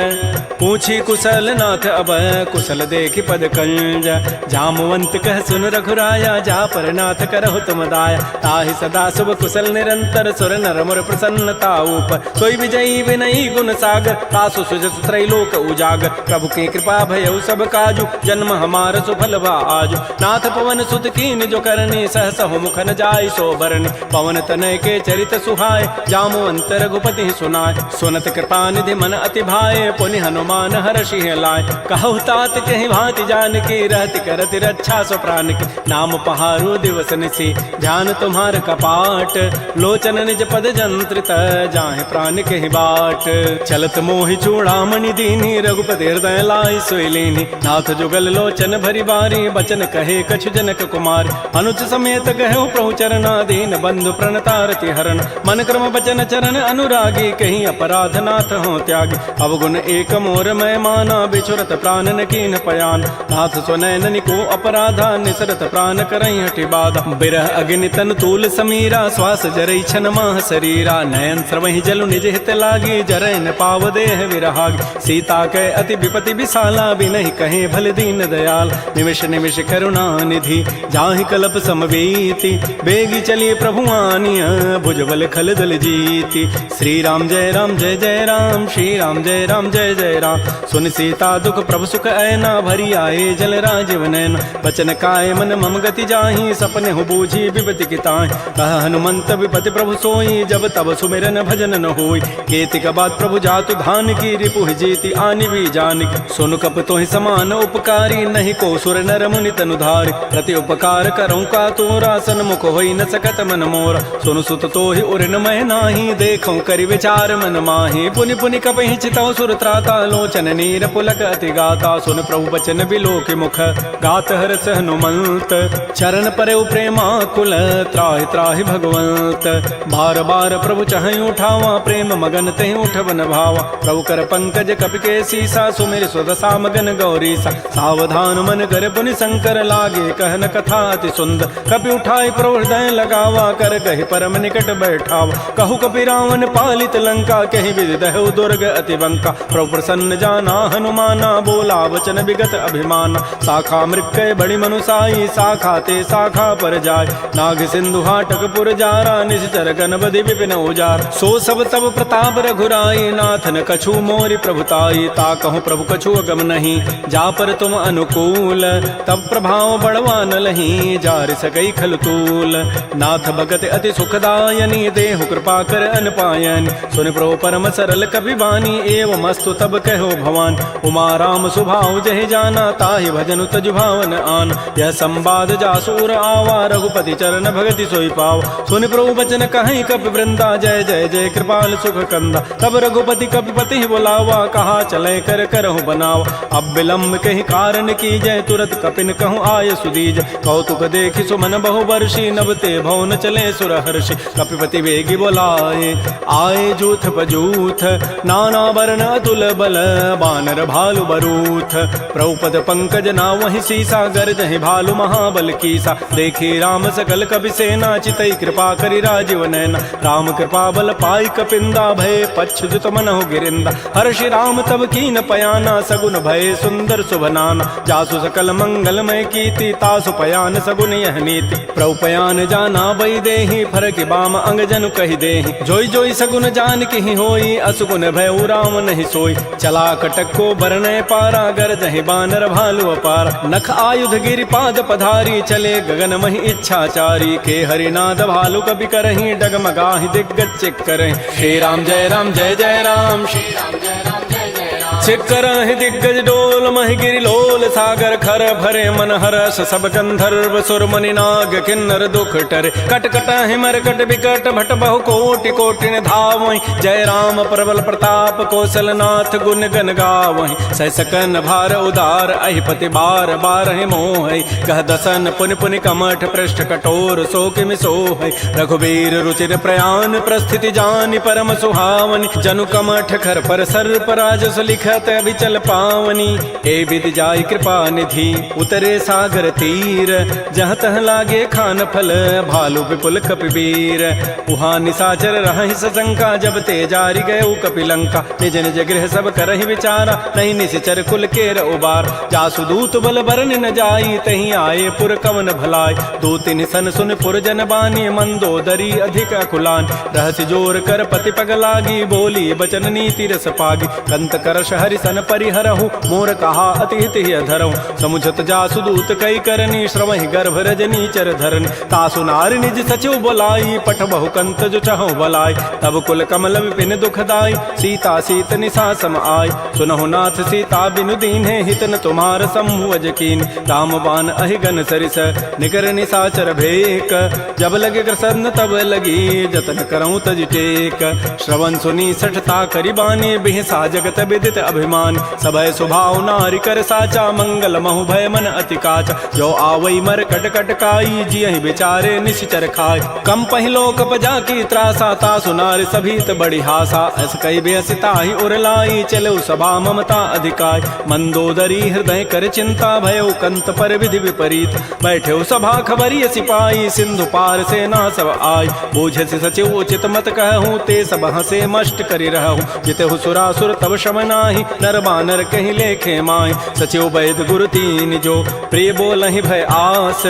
पूछी कुशल नाथ अब कुशल देखि पद कंज। जामवंत कह सुन रघुराया जा पर नाथ करहु तुम दाया। ताहि सदा शुभ कुशल निरंतर सुर नर मुर प्रसन्नता ऊपर। सोई विजयी विनयी गुण सागर तासु सुजस त्रैलोक उजागर। प्रभु की कृपा भयउ सब काजु जन्म हमार सुफल भा आजु। नाथ पवन सुत कीन जो करनी सहसहु मुख न जाय सो बरनी। पवन तनय के चरित सुहाय जामवंत रघुपति सुनाय। सुनत कृपा निधि मन अति भाए पुनि हनुमान हर्षि लाय। कहु तात कहि भांति जानकी रहति करति रक्षा सो प्राण की। नाम पहारो दिवस निसी ध्यान तुम्हार कपाट। लोचन निज पद जंत्रित जाहि प्राण कहि बाट। चलत मोहि चूड़ामणि दीनी रघुपति हृदय लाय सोई लीनी। नाथ जुगल लोचन भरी बारी बचन कहे कछु जनक कुमार। अनुज समेत कहु प्रभु चरणाधीन बंधु प्रणतारति हरण। मन क्रम बचन चरण अनुरागी कहीं अपराध नाथ हो त्यागी। अवगुण एक मोर मैं माना बिछुरत प्राण न कीन पयान। नाथ सुनैन को अपराधा निसरत प्राण करई हटि बाधा। बिरह अग्नि तन तूल समीरा श्वास जरई छन माह शरीरा। नयन श्रवहि जलु निज हित लागी जरै न पाव देह विरहागी। सीता के अति विपति विशाला बिनहि कहे भल दीन दयाल। निमिष निमिष करुणा निधि जाहि कल्प समवेति। बेगी चलिए प्रभु आनिया भुजबल खल दल जीति। श्री राम जय राम श्री राम जय जय राम। सुन सीता दुख प्रभु सुख ऐना भरी आए जल राजीव नैन। बचन काय मन मम गति जाहि सपने हो बूझी विपति की ताहि। कह हनुमंत विपति प्रभु सोई जब तब सुमिरन भजन न होई। केतिक बात प्रभु जातु धान की रिपु जीति आनि भी जानिक। सुन कप तोहि समान उपकारी नहीं को सुर नर मुनि तनु धारि। प्रति उपकार करऊँ का तोरा सन्मुख होई न सकत मन मोरा। सुनु सुत तोहि उरिन मैं नाही देखऊँ करि विचार मन माहि। पुनि पुनि कपहि चितौ सुर त्राता लोचन नीर पुलक अति गाता। सुन प्रभु बचन बिलोक मुख गात हरस हनुमंत। चरण परउ प्रेमा कुल त्राहि त्राहि भगवंत। बार बार प्रभु चहई उठावा प्रेम मगन तहि उठवन भावा। प्रभु कर पंकज कपि के सीसा सुमिर सुदशा मगन गौरीसा। सावधान मन कर पुनि शंकर लागे कहन कथा अति सुंदर। कपि उठाई प्रभु हृदय लगावा कर कहि परम निकट बैठावा। कहु कपि रावण पालित लंका कहि विधि दहु दुर्ग अति बंका। प्रभु प्रसन्न जाना हनुमाना बोला वचन विगत अभिमाना। शाखा मृक्कय बड़ी मनुसाई शाखा ते शाखा पर जाय। नाग सिंधु हाटक पुर जारा निश्चर गणपति विपिन उजार। सो सब तब प्रताप रघुराई नाथ न कछु मोरि प्रभुताई। ता कहूँ प्रभु कछु अगम नहीं जा पर तुम अनुकूल। तब प्रभाव बढ़वा न लही जार सकई खल तूल। नाथ भगत अति सुखदायनी देहु कृपा कर अनपायन। सुन प्रभु परम सरल कपि बानी एवं मस्तु तब कहो भवान। उमा राम सुभाव जहि जाना ताहि भजन तजु भावन आन। यह संवाद जासूर आवा रघुपति चरण भगति सोई पाव। सुन प्रभु बचन कहीं कपि वृंदा जय जय जय कृपाल सुख कंदा। तब रघुपति कपिपति बुलावा कहा चले कर करहु बनावा। अब विलम्ब कहीं कारण की जय तुरत कपिन कहूँ आय सुदीज। कौतुक देखि सुमन बहु वर्षी नबते भवन चले सुर हर्षि। कपिपति वेगी बोलाए आए जूथ पजूथ नाना वर्ण अतुल बल बानर भालु बरूथ। प्रभुपद पंकज ना वही सीसा गरजहि भालु महाबल कीसा। देखी राम सकल कपि सेना चितई कृपा करि राजीव नैना। राम कृपा बल पाई कपिंदा भय पच्छुत मनहु गिरिंदा। हर्षि राम तब कीन पयाना सगुन भय सुंदर सुभनाना। जासु सकल मंगलमय कीर्ति तासु पयान सगुन यह नीति। प्रभु पयान जाना बई देहि फरकि बाम अंग जनु कहि देहि। जोई जोई सगुन जान की होई असुगुन भय राम नहीं सोई। चला कटक को बरनय पारा गरजहि बानर भालु अपारा। नख आयुध गिरि पाद पधारी चले गगन महि इच्छाचारी। के हरिनाद भालु कपि करहि डगमगाहि दिग्गज चिक करहि। श्री राम जय जय राम श्री राम जय जय राम। छिकर दिग्गज डोल महि गिरि लोल सागर खर भरे मन हरस सब गंधर्व सुर मुनि नाग किन्नर दुख टरे कट कट हिमर कट विकट भट बहु कोटि कोटि धावहि जय राम प्रबल प्रताप कौशल नाथ गुण गन गावहि सह सकन भार उदार अहिपति बार बारहि मोह कह दसन पुनि पुनि कमठ पृष्ठ कठोर सो किमि सोह रघुबीर रुचिर प्रयाण प्रस्थिति जानि परम सुहावनि जनु कमठ खर पर सर्प राजस लिखत अभिचल पावनी ए विधि जाय कृपा निधि उतरे सागर तीर जहाँ तह लागे खान फल भालु विपुल कपिवीर उहाँ निसाचर रहि सशंका जब ते जारी गए कपिलंका निज निज गृह सब करहि विचारा नहीं निश्चर कुल केर उबार जासु दूत बल बरन न जाई तही आए पुर कवन भलाई दो तिन सन सुन पुर जन बानी मंदोदरी अधिक अकुलान रहस्य जोर कर पति पग लागी बोली बचन नीति रस पागी कंत करश हरि सन परिहरहु मोर कहा अति हित ही अधरहु समुझत जासु दूत कई करनी श्रवहि गर्भ रजनी चर धरन तासु नार निज सचिव बोलाई पठ बहु कंत जो चहु बलाई तब कुल कमल विपिन दुखदाई सीता सीत निशा सम आय सुनहु नाथ सीता बिनु दीन्हे हित न तुम्हार सम्भुज कीन रामबान अहिगन सरिस निकर निशाचर भेक जब लगे कृष्ण तब लगी जतन करऊं तज टेक श्रवण सुनी सठता करिबानी बिहसा जगत विदित अभिमान सभय स्वभाव नारि कर साचा मंगल महु भय मन अति काचा जो आवई मर कट कट काई जियहि बेचारे निश्चर खाय कम पहिलो कपजा की त्रासा ता सुनार सभीत बड़ी हासा अस कई बेसिता ही उरलाई चलो सभा ममता अधिकाय मंदोदरी हृदय कर चिंता भयो कंत पर विधि विपरीत बैठे सभा खबरी सिपाही सिंधु पार सेना सब आय बूझे से सचिव उचित मत कहूँ ते सब हसे मष्ट करि रहूँ जितहु सुरासुर तब शम नाही नर बानर कहीं लेखे माय सचिव वैद गुरु तीन जो प्रिय बोलहि भय आस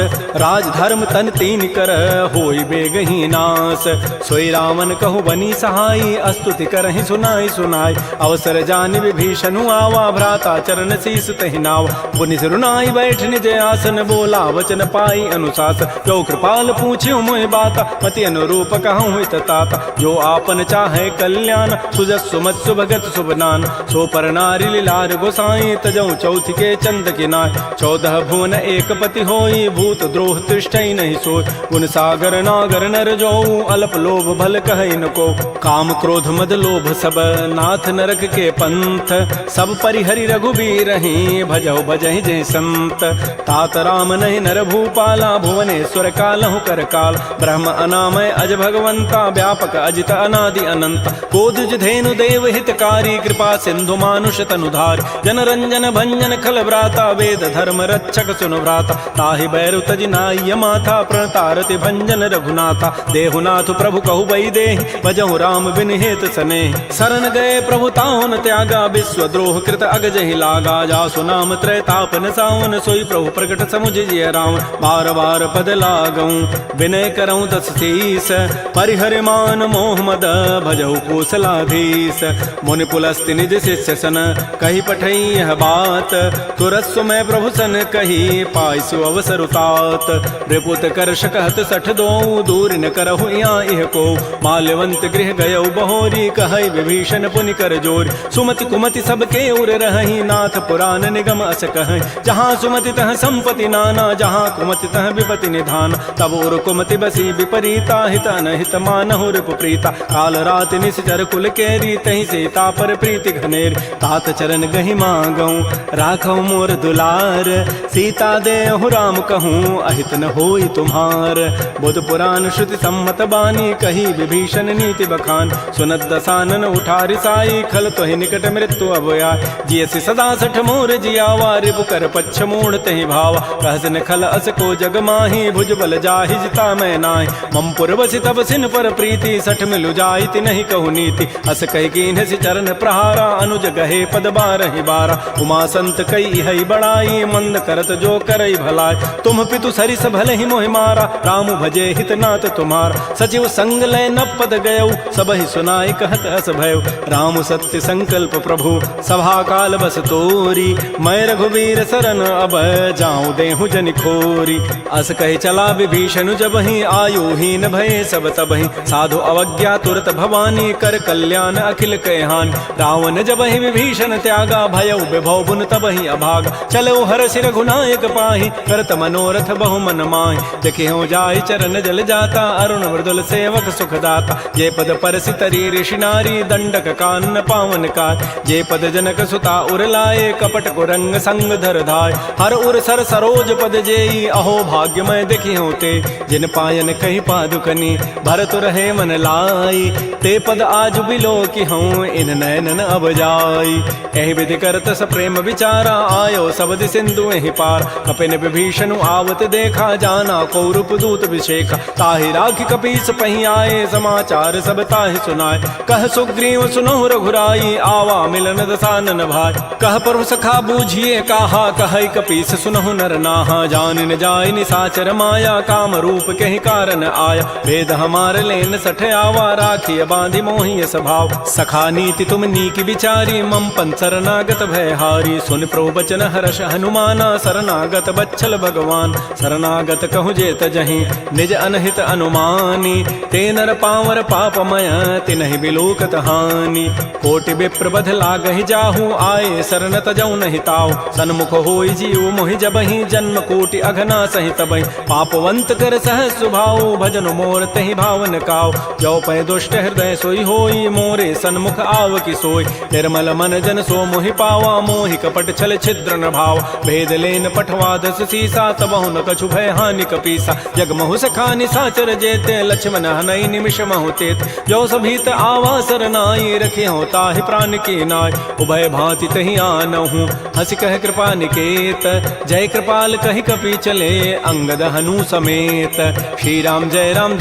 राज धर्म तन तीन कर होई बेगही नास सोई रावण कहु बनी सहाई अस्तुति करहि सुनाई सुनाई अवसर जानि विभीषणु आवा भ्राता चरण शीस तहि नाव पुनि सिरुनाई बैठ निज आसन बोला वचन पाई अनुशासन जो कृपाल पूछ्यो मोहि बाता मति अनुरूप कहूँ हित ताता जो आपन चाहे कल्याण सुजस सुमत सुभगत सुबनान सो पर नारी लीलार गोसाई तजऊ चौथ के चंद किनाय 14 भुवन एक पति होई भूत द्रोह तृष्टि नहीं सोय गुण सागर नागर नर जो अल्प लोभ भल कहै न को काम क्रोध मद लोभ सब नाथ नरक के पंथ सब परिहरि रघुबीर रही भजौ भजहि जय संत तात राम नहीं नर भूपाला भुवनेश्वर कालहु कर काल ब्रह्म अनामय अज भगवंता व्यापक अजित अनादि अनंत कोदुज धेनु देव हितकारी कृपा सिंधु मानुष तनुधार जन रंजन भंजन खल व्राता वेद धर्म रक्षक सुनु व्राता ताहि बैरु तजि नाय माथा प्रणतारति भंजन रघुनाथा देहुनाथ प्रभु कहु बई देहि भजहु राम बिन हेत सने शरण गए प्रभु ताहुन त्यागा विश्व द्रोह कृत अगजहि लागा जासु नाम त्रैतापन सावन सोई प्रभु प्रकट समुझ जिय राम बार बार पद लागऊं विनय करऊं दस शीस परिहर मान मोह मद भजहु कौशलाधीश मुनि पुलस्ति निज शिष्य सन कही पठई यह बात तुरस्व मैं प्रभु सन कही पाइसु अवसर उतात रिपुत कर शकहत सठ दो दूर न करहु यहाँ इह को माल्यवंत गृह गयौ बहोरी कहई विभीषण पुनि कर जोर सुमति कुमति सबके उर रही नाथ पुराण निगम अस कह जहाँ सुमति तह संपति नाना जहाँ कुमति तह विपति निधान तब उर कुमति बसी विपरीता हित अनहित मानहु रिपु प्रीता काल रात निश्चर कुल केरी तही सीता पर प्रीति घनेर तात चरण गहि मांगऊं राखौ मोर दुलार सीता देहु राम कहूँ अहित न होई तुम्हार बुध पुराण श्रुति सम्मत बानी कही विभीषण नीति बखान सुनत दसानन उठारि साई खल तोहि निकट मृत्यु अभया जियसि सदा सठ मोर जियावा रिपु कर पच्छ मूढ़ तहि भावा कहसन खल अस को जग माही भुज बल जाहि जिता मैं नाहि मम पुरवसि तब सिन पर प्रीति सठ मिलु जाइति नहीं कहु नीति अस कहि कीन्ह सि चरण प्रहारा अनुज गहे पद बारहि बारा उमा संत कई हई बड़ाई मंद करत जो करई भलाई तुम पितु सरिस भले ही मोहि मारा राम भजे हित नाथ तुम्हार सचिव संग लय न पद गयौ सब ही सुनाई कहत अस भयउ राम सत्य संकल्प प्रभु सभा काल बस तोरी मैं रघुवीर शरण अब जाऊं देहु जनि खोरी अस कहि चला विभीषण जब ही आयुहीन भय सब तब ही साधु अवज्ञा तुरत भवानी कर कल्याण अखिल कहहान रावण जब ही विभीषण त्यागा भयउ विभव बुन तब ही अभागा चलो हर्षि रघुनायक पाहि करत मनोरथ बहु मन माहि देखि हो जाय चरण जल जाता अरुण मृदुल सेवक सुखदाता जे पद परसि तरी ऋषि नारी दंडक कानन पावन काय जे पद जनक सुता उर लाए कपट कुरंग संग धर धाय हर उर सर सरोज पद जेई अहो भाग्यमय देखि होते जिन पायन कही पादुकनी भरत रहे मन लाई ते पद आज बिलो कि हूँ इन नैनन अब जाई एहि विधि करत स प्रेम विचारा आयो सबद सिंधु एहि पार कपिन विभीषण आवत देखा जाना कौरूप दूत विशेखा ताहि राखि कपीस पही आए समाचार सब ताहि सुनाए कह सुग्रीव सुनहु रघुराई आवा मिलन दसानन भाई कह प्रभु सखा बूझिए कहा कह कपीस सुनहु नर नाहा जान न जाय निसाचर माया काम रूप कहि कारण आया भेद हमार लेन सठ आवा राखिय बांधि मोहि स्वभाव सखा नीति तुम नीक विचारी मम पन शरणागत भयहारी सुन प्रभु बचन हर्ष हनुमाना शरणागत बच्छल भगवान शरणागत कहु जेत जहीं निज अनहित अनुमानी ते नर पावर पापमय तिनहि बिलोकत हानि कोटि विप्र बध लागहि जाहू आए शरण तजौ नहि ताऊ सन्मुख होई जीव मोहि जबहि जन्म कोटि अघना सहित बहि पापवंत कर सह सुभाऊ भजन मोर तहि भावन काऊ जो पै दुष्ट हृदय सोई होई मोरे सन्मुख आव कि सोई निर्मल मन जन सो मोहि पावा मोहि कपट छल छिद्र न भाव भेद लेन पठवा दस सीसा तबहु न कछु भय हानि कपीसा जग महु सखा निसाचर जेते लक्ष्मण हनई निमिष महु तेत जो सभीत आवा सरनाई रखे हो ताहि प्राण की नाय उभय भांति तहि आनहु हंसी कह कृपा निकेत जय कृपाल कहि कपि चले अंगद हनु समेत श्री राम जय राम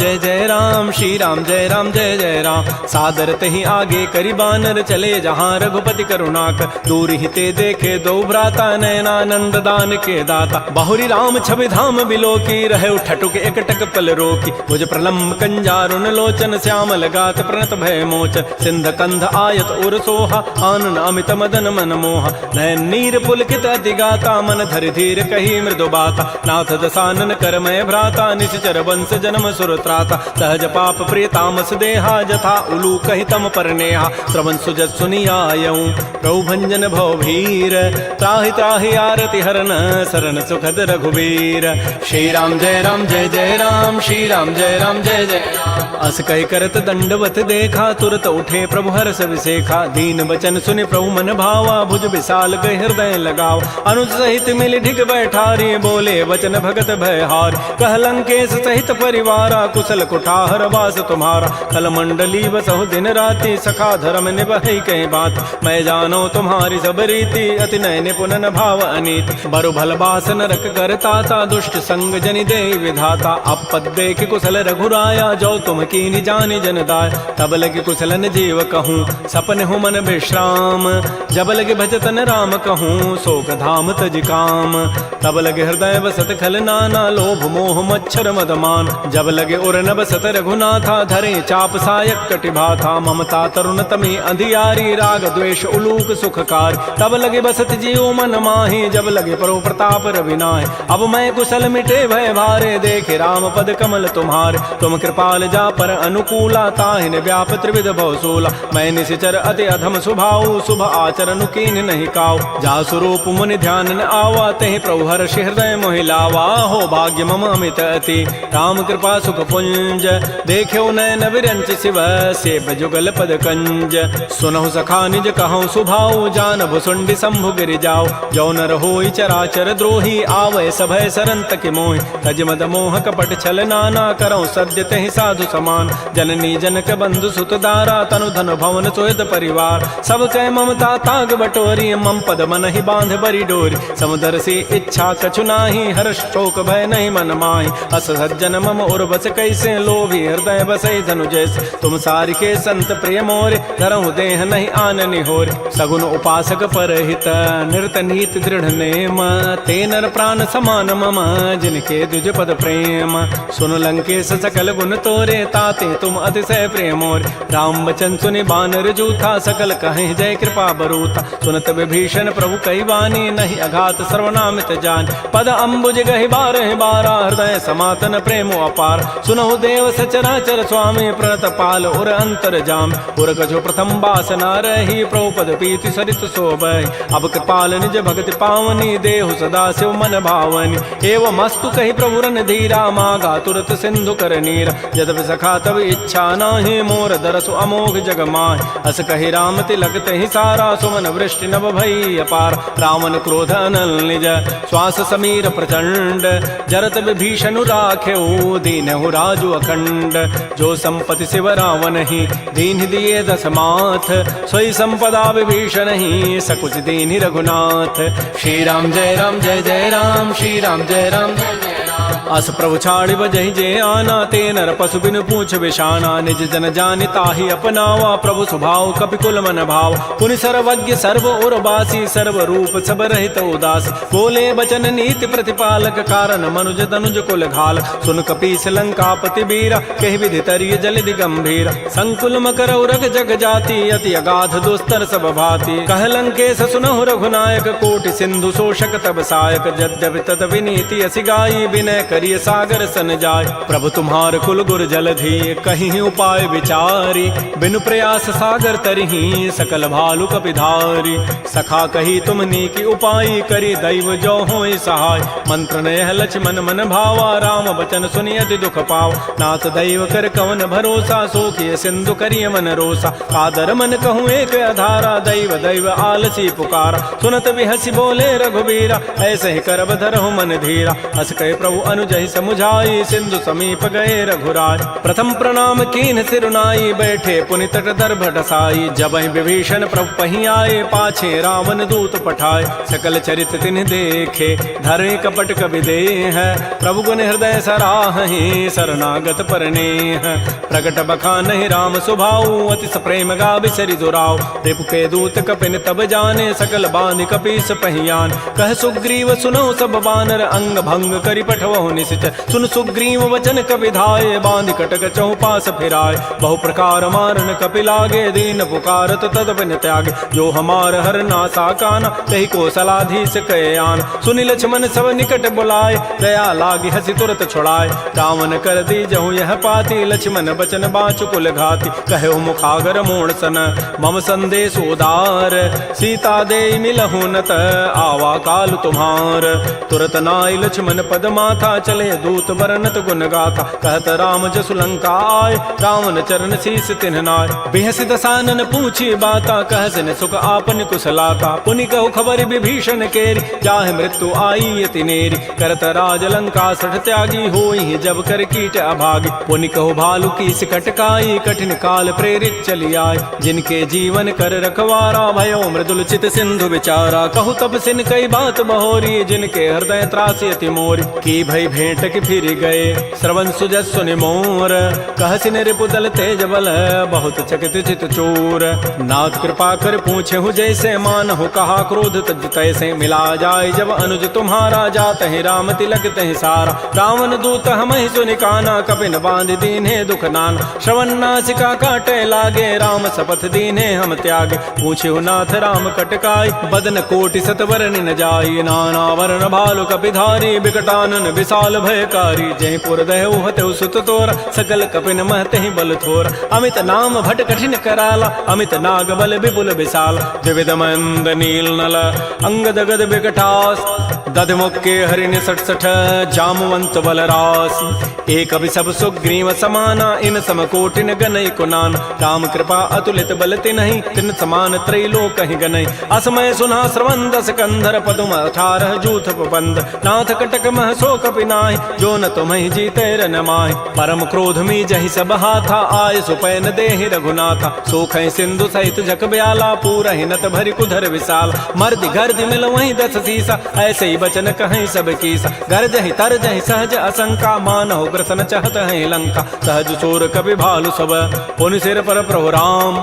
श्री राम जय जय राम सादर तहि आगे करि बानर चले जहाँ रघुपति करुणाक दूर हिते देखे दो भ्राता नयनानंद दान के दाता बहुरी राम छवि धाम बिलो की रहे ठटुक एकटक पल रोकी भुज प्रलम्ब कंजारुन लोचन श्यामल गात प्रणत भय मोचन सिंध कंध आयत उर सोहा आनन अमित मदन मन मोहा नयन नीर पुलकित अति गाता मन धरि धीर कही मृदु बाता नाथ दसानन कर मय भ्राता निश्चर वंश जन्म सुर त्राता सहज पाप प्रिय तामस देहा जथा उलू कहि तम पर नेहा श्रवण सुजत सुनियायऊं प्रभु भंजन भव भीर त्राहि त्राहि आरति हरन शरण सुखद रघुबीर श्री राम जय राम श्री राम जय जय राम अस कहि करत दंडवत देखा तुरत उठे प्रभु हर्ष विसेखा दीन बचन सुनि प्रभु मन भावा भुज विशाल गए हृदय लगाव अनुज सहित मिल ढिग बैठारी बोले वचन भगत भयहार कह लंकेश सहित परिवारा कुशल कुठार वास तुम्हारा कल मंडली बसहु दिन राति सखा धर्म निभई कहीं बात मैं जानो तुम्हारी सब रीति अति नय निपुणन भाव अनीति बरु भल बास नरक करता दुष्ट संग जनि दे विधाता अपद देख कुशल रघुराया जो तुम कीनि जानि जन दाय तब लगे कुशलन जीव कहूँ सपन हूँ मन विश्राम जब लगे भजतन राम कहूँ शोक धाम तज काम तब लगे हृदय बसत खल नाना लोभ मोह मच्छर मदमान जब लगे उर न बसत रघुनाथा धरे चाप सायक कटिभाथा ममता तरुण तमी अंधियारी राग द्वेष उलूक सुखकार तब लगे बसत जीव मन माही जब लगे परो प्रताप रविनाय अब मैं कुशल मिटे भय भारे देखे राम पद कमल तुम्हारे तुम कृपाल जा पर अनुकूला ताहिन व्याप त्रिविध भवसूला मैं निशिचर अति अधम स्वभाव शुभ आचरण कीन नहीं काव जा स्वरूप मुनि ध्यान न आवा तहि प्रभु हर्ष हृदय मोहि लावा हो भाग्य मम अमित अति राम कृपा सुख पुंज देखो नयन विरंच शिव सेव जुगल पद कंज सुनहु सखा निज कहूँ सुभाव जान भुसुंडी शंभु गिरि जाओ जो नर होई चराचर द्रोही आवै सभय सरंत के मोहि तज मद मोह कपट छल नाना करौ सद्य तहि साधु समान जननी जनक बंधु सुत दारा तनु धन भवन सोहित परिवार सब कह ममता ताग बटोरी मम पद मन ही बांध बरी डोरी समुदर सी इच्छा कछु नाही हर्ष शोक भय नहीं मन माही अस सज्जन मम उर बस कैसे लोभी हृदय बसै धनु जैसे तुम सारि के संत प्रिय मोरे धरहु देह नहीं आननि होरे सगुन उपासक परहित निरत नीति दृढ़ नेम ते नर प्राण समान मम जिनके द्विज पद प्रेम सुन लंकेश सकल गुण तोरे ताते तुम अतिशय प्रेमोर राम बचन सुनि बानर जूथा सकल कहें जय कृपा बरूथा सुनत विभीषण प्रभु कई वाणी नहीं अघात सर्वनामित जान पद अम्बुज गहि बारह बारा हृदय समातन प्रेमो अपार सुनहु देव सचराचर स्वामी प्रणत पाल उर अंतर जाम उर कछु प्रथम बासना रही प्रभुपद पीति सरित शोभै। अब कृपाल निज भगति पावनी देहु सदा शिव मन भावनी। एवं मस्तु कही प्रभु रन धीरा मागा तुरत सिंधु कर नीरा। यद्यपि सखा तब इच्छा नाही मोर दरसु अमोघ जग माहि। अस कही राम तिलक तहि सारा सुमन वृष्टि नभ भई अपार। रावण क्रोध अनल निज श्वास समीर प्रचंड। जरत विभीषण राखेऊ दीनहु राजु अखंड। जो संपत्ति शिव रावण ही दीन दिए दस माथ। सोई संपदा विभीषण ही सकुच दीन रघुनाथ। श्री राम जय राम जय जय राम। श्री राम जय राम जय जय राम। अस प्रभु छाड़ि बजहि जे आना। ते नर पशु बिन पूछ विषाना। निज जन जानि ताहि अपनावा। प्रभु स्वभाव कपिकुल मन भाव। पुनि सर्वज्ञ सर्व और बासी। सर्व रूप सब रहित उदास। बोले बचन नीति प्रतिपालक। कारण मनुज तनुज कुल घाल। सुन कपीस लंकापति बीरा। कहि विधि तरिय जलधि गंभीरा। संकुल मकर उरग जग जाति। अति अगाध दुस्तर सब भाति। कह लंकेश सुनहु रघुनायक। कोटि सिंधु शोषक तब सायक। यद्यपि तद विनीति असि गाई। विनय करिय सागर सन जाय। प्रभु तुम्हार कुल गुर जलधि। कहीं उपाय विचारी। बिनु प्रयास सागर तरही। सकल भालु कपिधारी। सखा कही तुमनी की उपाय। करी दैव जो होय सहाय। मंत्र नयह लक्ष्मण मन भावा। राम बचन सुनि अति दुख पाव। नाथ दैव कर कवन भरोसा। सोखिय सिंधु करिय मन रोसा। कादर मन कहूँ एक अधारा। दैव दैव आलसी पुकारा। सुनत बिहसी बोले रघुबीरा। ऐसे ही करब धरहु मन धीरा। अस कहे प्रभु अनुजहि समुझाई। सिंधु समीप गए रघुराय। प्रथम प्रणाम कीन सिरुनाई। बैठे पुनि तट दर्भ ढसाई। जबहि विभीषण प्रभु पहि आए। पाछे रावण दूत पठाए। सकल चरित तिन्ह देखे। धरे कपट कवि देह। प्रभु गुण हृदय सराहि। शरणागत परनेह। प्रगट बखानहि राम सुभाऊ। अति प्रेम गावि सरि दुराऊ। रिपु के दूत कपिन तब जाने। सकल बांधि कपीस पहियान। कह सुग्रीव सुनो सब बानर। अंग भंग करि पठवहु निशिच। सुन सुग्रीव वचन कपि धाये। बांधि कटक चौपास फिराय। बहु प्रकार मारन कपि लागे। दीन पुकारत तद बिन त्यागे। जो हमार हर नासा काना। तहि कौशलाधीश कहे आन। सुनि लक्ष्मण सब निकट बुलाए। दया लागी हसी तुरत छुड़ाए। रावण कर दी जहु यह पाती। लक्ष्मण बचन बाचु कुल घाती। कहे मुखागर मोण सन। मम संदेश उदार। सीता दे मिलहु नत। आवा काल तुम्हार। तुरत नाई लक्ष्मण पद माथा। चले दूत बरनत गुण गाथा। कहत राम जसु लंका आय। रावण चरण शीस तिन्ह नाय। बिहसि दसानन पूछी बाता। कहसिन सुख आपन कुशलाता। पुनि कहु खबर विभीषण केरी। जाहि मृत्यु आई अति नेरी। करत राज लंका सठ त्यागी। होई जब कर कीट अभागी। पुनि कहु भालु की सिकटकाई। कठिन काल प्रेरित चली आय। जिनके जीवन कर रखवारा। भयो मृदुल चित सिंधु विचारा। कहु तब सिन कई बात बहोरी। जिनके हृदय त्रासी अति मोरी। की भई भेंट की फिर गए। श्रवण सुजस सुनि मोर। कहसिन रिपु दल तेज बल। बहुत चकित चित चोर। नाथ कृपा कर पूछे हूँ जैसे। मानहु कहा क्रोध तज तैसे। मिला जाय जब अनुज तुम्हारा। जात है राम तिलक तहि सारा। रावण दूत हमहि सुनि काना। कपिन बांध दीन्हे दुख नाना। श्रवण नासिका काटे लागे। राम शपथ दीन्हे हम त्यागे। पूछे नाथ राम कटकाई। बदन कोटि सतवरनि न जाई। नाना वर्ण भालु कपिधारी। विकटानन विशाल भयकारी। जय पुर दहु हतउ सुत तोरा। सकल कपिन महतहि बल थोरा। अमित नाम भट कठिन कराला। अमित नाग बल विपुल विशाल। द्विविध मंद नील नल। अंगद गद विकटास। दधमुखे हरिण सठ सठ। जामवंत बलरास। एक सब सुग्रीव समाना। इन सम कोटिन गनई कुनान। राम कृपा अतुलित बल तिन्हि। तिन समान त्रैलोक ही गनई। असमय सुना श्रवण दस कंधर। पदुम 18 जूथ बंद। नाथ कटक मह सो कपि नाहि। जो न तुम्हि जीते रन माहि। परम क्रोध मी जहि सब हाथा। आय सुपैन देहि रघुनाथा। सोखै सिंधु सहित जक ब्याला। पूरहि नत भरि कुधर विशाल। मर्दि गर्दि मिल वहीं 10 सीसा। ऐसे ही बचन कहीं सब कीसा। गरजहि तरजहि सहज असंका। मानहु ग्रसन चहत है लंका। सहज चोर कपि भालु सब। पुनि सिर पर प्रभु राम।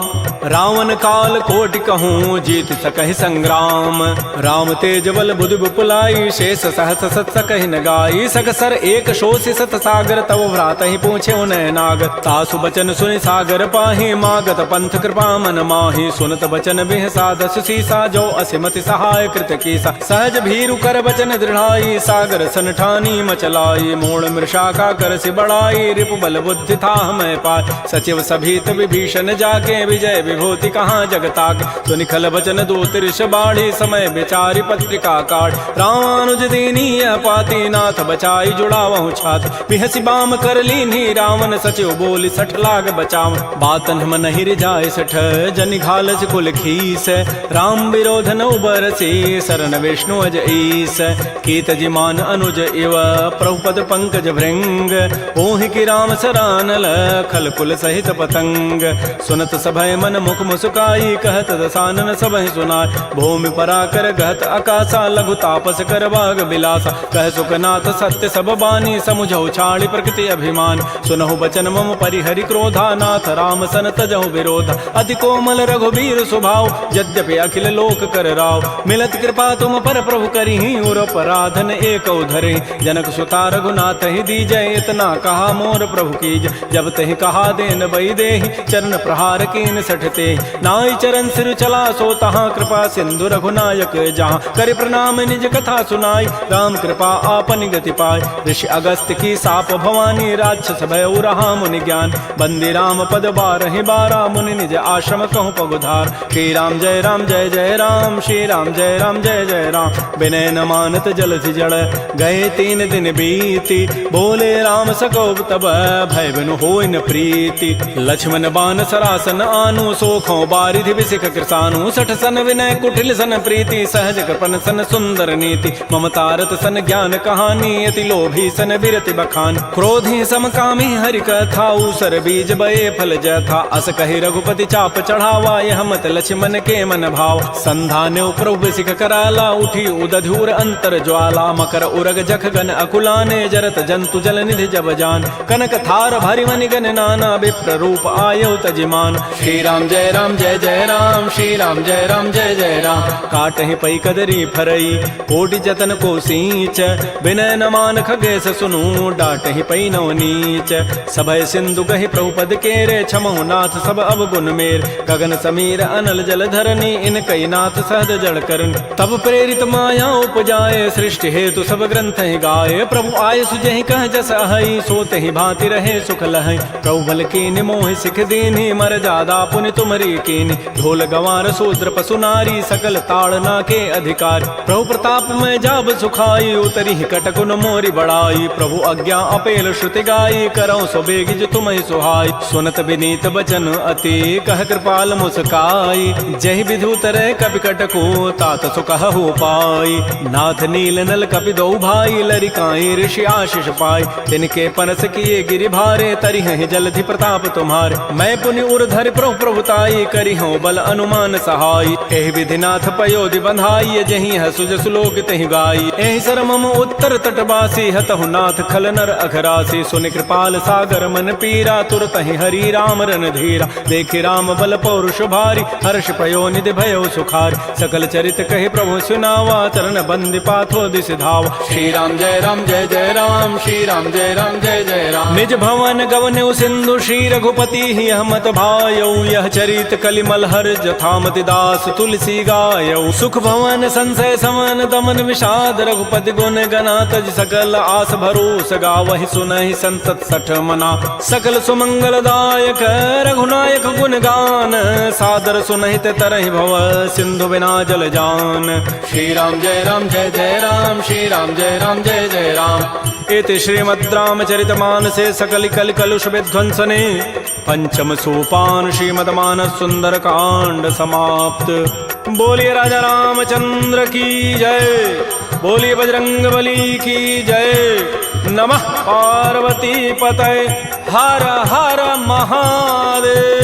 रावण काल कोटि कहूँ। जीत सकहि संग्राम। राम तेज बल बुधि विपुलाई। शेष सहस सत सकहि न गाई। सकसर एक शोषि सत सागर। तब भ्रात ही पूछे उन्हें नाग। तासु बचन सुनि सागर पाहि। मागत पंथ कृपा मन माहि। सुनत बचन बिह साधस सीसा। जो असिमति सहाय कृत कीसा। सहज भीरु कर बचन दृढ़ाई सागर सन ठानी मचलाई मोड़ मृषा का कर से बढ़ाई रिपु बल बुद्धि था मैं पाय सचिव सभीत विभीषण जाके विजय विभूति कहाँ जगताक तो निखल बचन दो तिरष बाढ़ी समय विचारी पत्रिका काट रामानुज दीनी पाती नाथ बचाई जुड़ा वहु छात बिहसी बाम कर लीनी रावण सचिव बोली सठ लाग बचाव बातन मन हिर जाय सठ जन घालस कुल खीस राम विरोधन उबरसी शरण विष्णु अज ईस कीत जिमान अनुज इव प्रभुपद पंकज भृंग ओहि की राम सरानल खल कुल सहित पतंग सुनत सभय मन मुख मुस्काई कहत दसानन सबहि सुनाय भूमि पराकर गहत आकाशा लघु तापस कर बाग बिलासा कह सुखनाथ सत्य सब बानी समुझौ छाड़ी प्रकृति अभिमान सुनहु बचन मम परिहरि क्रोधा नाथ राम सन तजहु विरोधा अति कोमल रघुबीर स्वभाव यद्यपि अखिल लोक कर राव मिलत कृपा तुम पर प्रभु करिहि और अपराधन एक धरे जनक सुता रघुनाथ ही दीजय इतना कहा मोर प्रभु कीज जब तहि कहा देन बई देहि चरण प्रहार कीन सठते नाई चरण सिर चला सो तहाँ कृपा सिंधु रघुनायक जहाँ कर प्रणाम निज कथा सुनाई राम कृपा आपन गति पाय ऋषि अगस्त की साप भवानी राक्षस भय रहा मुनि ज्ञान बंदी राम पद बारहि बारा मुनि निज आश्रम कहूँ पगुधार श्री राम जय राम श्री राम जय जय राम विनय न मानत जलधि जड़ गए 3 दिन बीती बोले राम सकोब तब भय बिनु होय न प्रीति लक्ष्मण बान सरासन आनु सोखों बारिधि विसिख कृसानु सठ सन विनय कुटिल सन प्रीति सहज कृपन सन सुंदर नीति ममतारत सन ज्ञान कहानी अति लोभी सन विरति बखान क्रोधी समकामी हरि कथा उसर बीज बये फल जथा अस कहि रघुपति चाप चढ़ावा यह मत लक्ष्मण के मन भाव संधाने प्रभु सिख कराला उठी उदधूर अंतर ज्वाला मकर उरग जख गन अकुलाने जरत जंतु जल निधि जब जान कनक थार भरि मनि गन नाना विप्र रूप आयो तजिमान श्री राम जय राम श्री राम जय जय राम काटहि पै कदरी फरई कोटि जतन को सींच विनय न मान खगेश सुनु डाटहि पै नव नीच सभय सिंधु गहि प्रभुपद केरे छमहु नाथ सब अवगुण मेर गगन समीर अनल जल धरनी इन कई नाथ सहज जड़ करन तब प्रेरित माया उपजाए सृष्टि हेतु सब ग्रंथ ही गाये प्रभु आय सुजहि कह जस अहै सोते ही भांति रहे सुख लहै प्रभु बल कीनि मोहि सिख दीन्हि मर जादा पुनि तुमरी कीनि ढोल गंवार शूद्र पशु नारी सकल ताड़ना के अधिकार प्रभु प्रताप में जाब सुखाई उतरी कटकुन मोरी बड़ाई प्रभु आज्ञा अपेल श्रुति गाई करौ सो बेगिज तुम्हि सुहाई सुनत विनीत बचन अति कह कृपाल मुस्काई जहि विधु तरे कपि कटको तात सुकहु पाई नाथ नील नल कपि दो भाई लरिकाई ऋषि आशीष पाई तिनके परस किए गिरि भारे तरिहि जलधि प्रताप तुम्हारे मैं पुनि उर्धर प्रभु प्रभुताई करिहु बल अनुमान सहाय एहि विधि नाथ पयोधि बंधाई जहि हसु जसु लोक तहि गाई एहि सर मम उत्तर तटवासी हतहु नाथ खल नर अघरासी सुनि कृपाल सागर मन पीरा तुरत ही हरि राम रन धीरा देखि राम बल पौरुष भारी हर्ष पयो निधि भयो सुखारी सकल चरित कहि प्रभु सुनावा चरण बंदी पाथो दिस धावा श्री राम जय राम श्री राम जय जय राम निज भवन गवन सिंधु श्री रघुपति ही हमत भायौ यह चरित कलिमल हर जथामति दास तुलसी गायौ सुख भवन संशय समन दमन विषाद रघुपति गुण गना तज सकल आस भरोस गावहि सुनहि संतत सठ मना सकल सुमंगल दायक रघुनायक गुण गान सादर सुनहित तरहि भव सिंधु बिना जल जान श्री राम जय राम श्री राम जय जय राम इति श्रीमद् रामचरितमानसे सकल कल कलुष विध्वंसने पंचम सोपान श्रीमद् मानस सुंदर कांड समाप्त। बोलिए राजा रामचंद्र की जय, बोलिए बजरंग बली की जय। नमः पार्वती पतये, हर हर महादेव।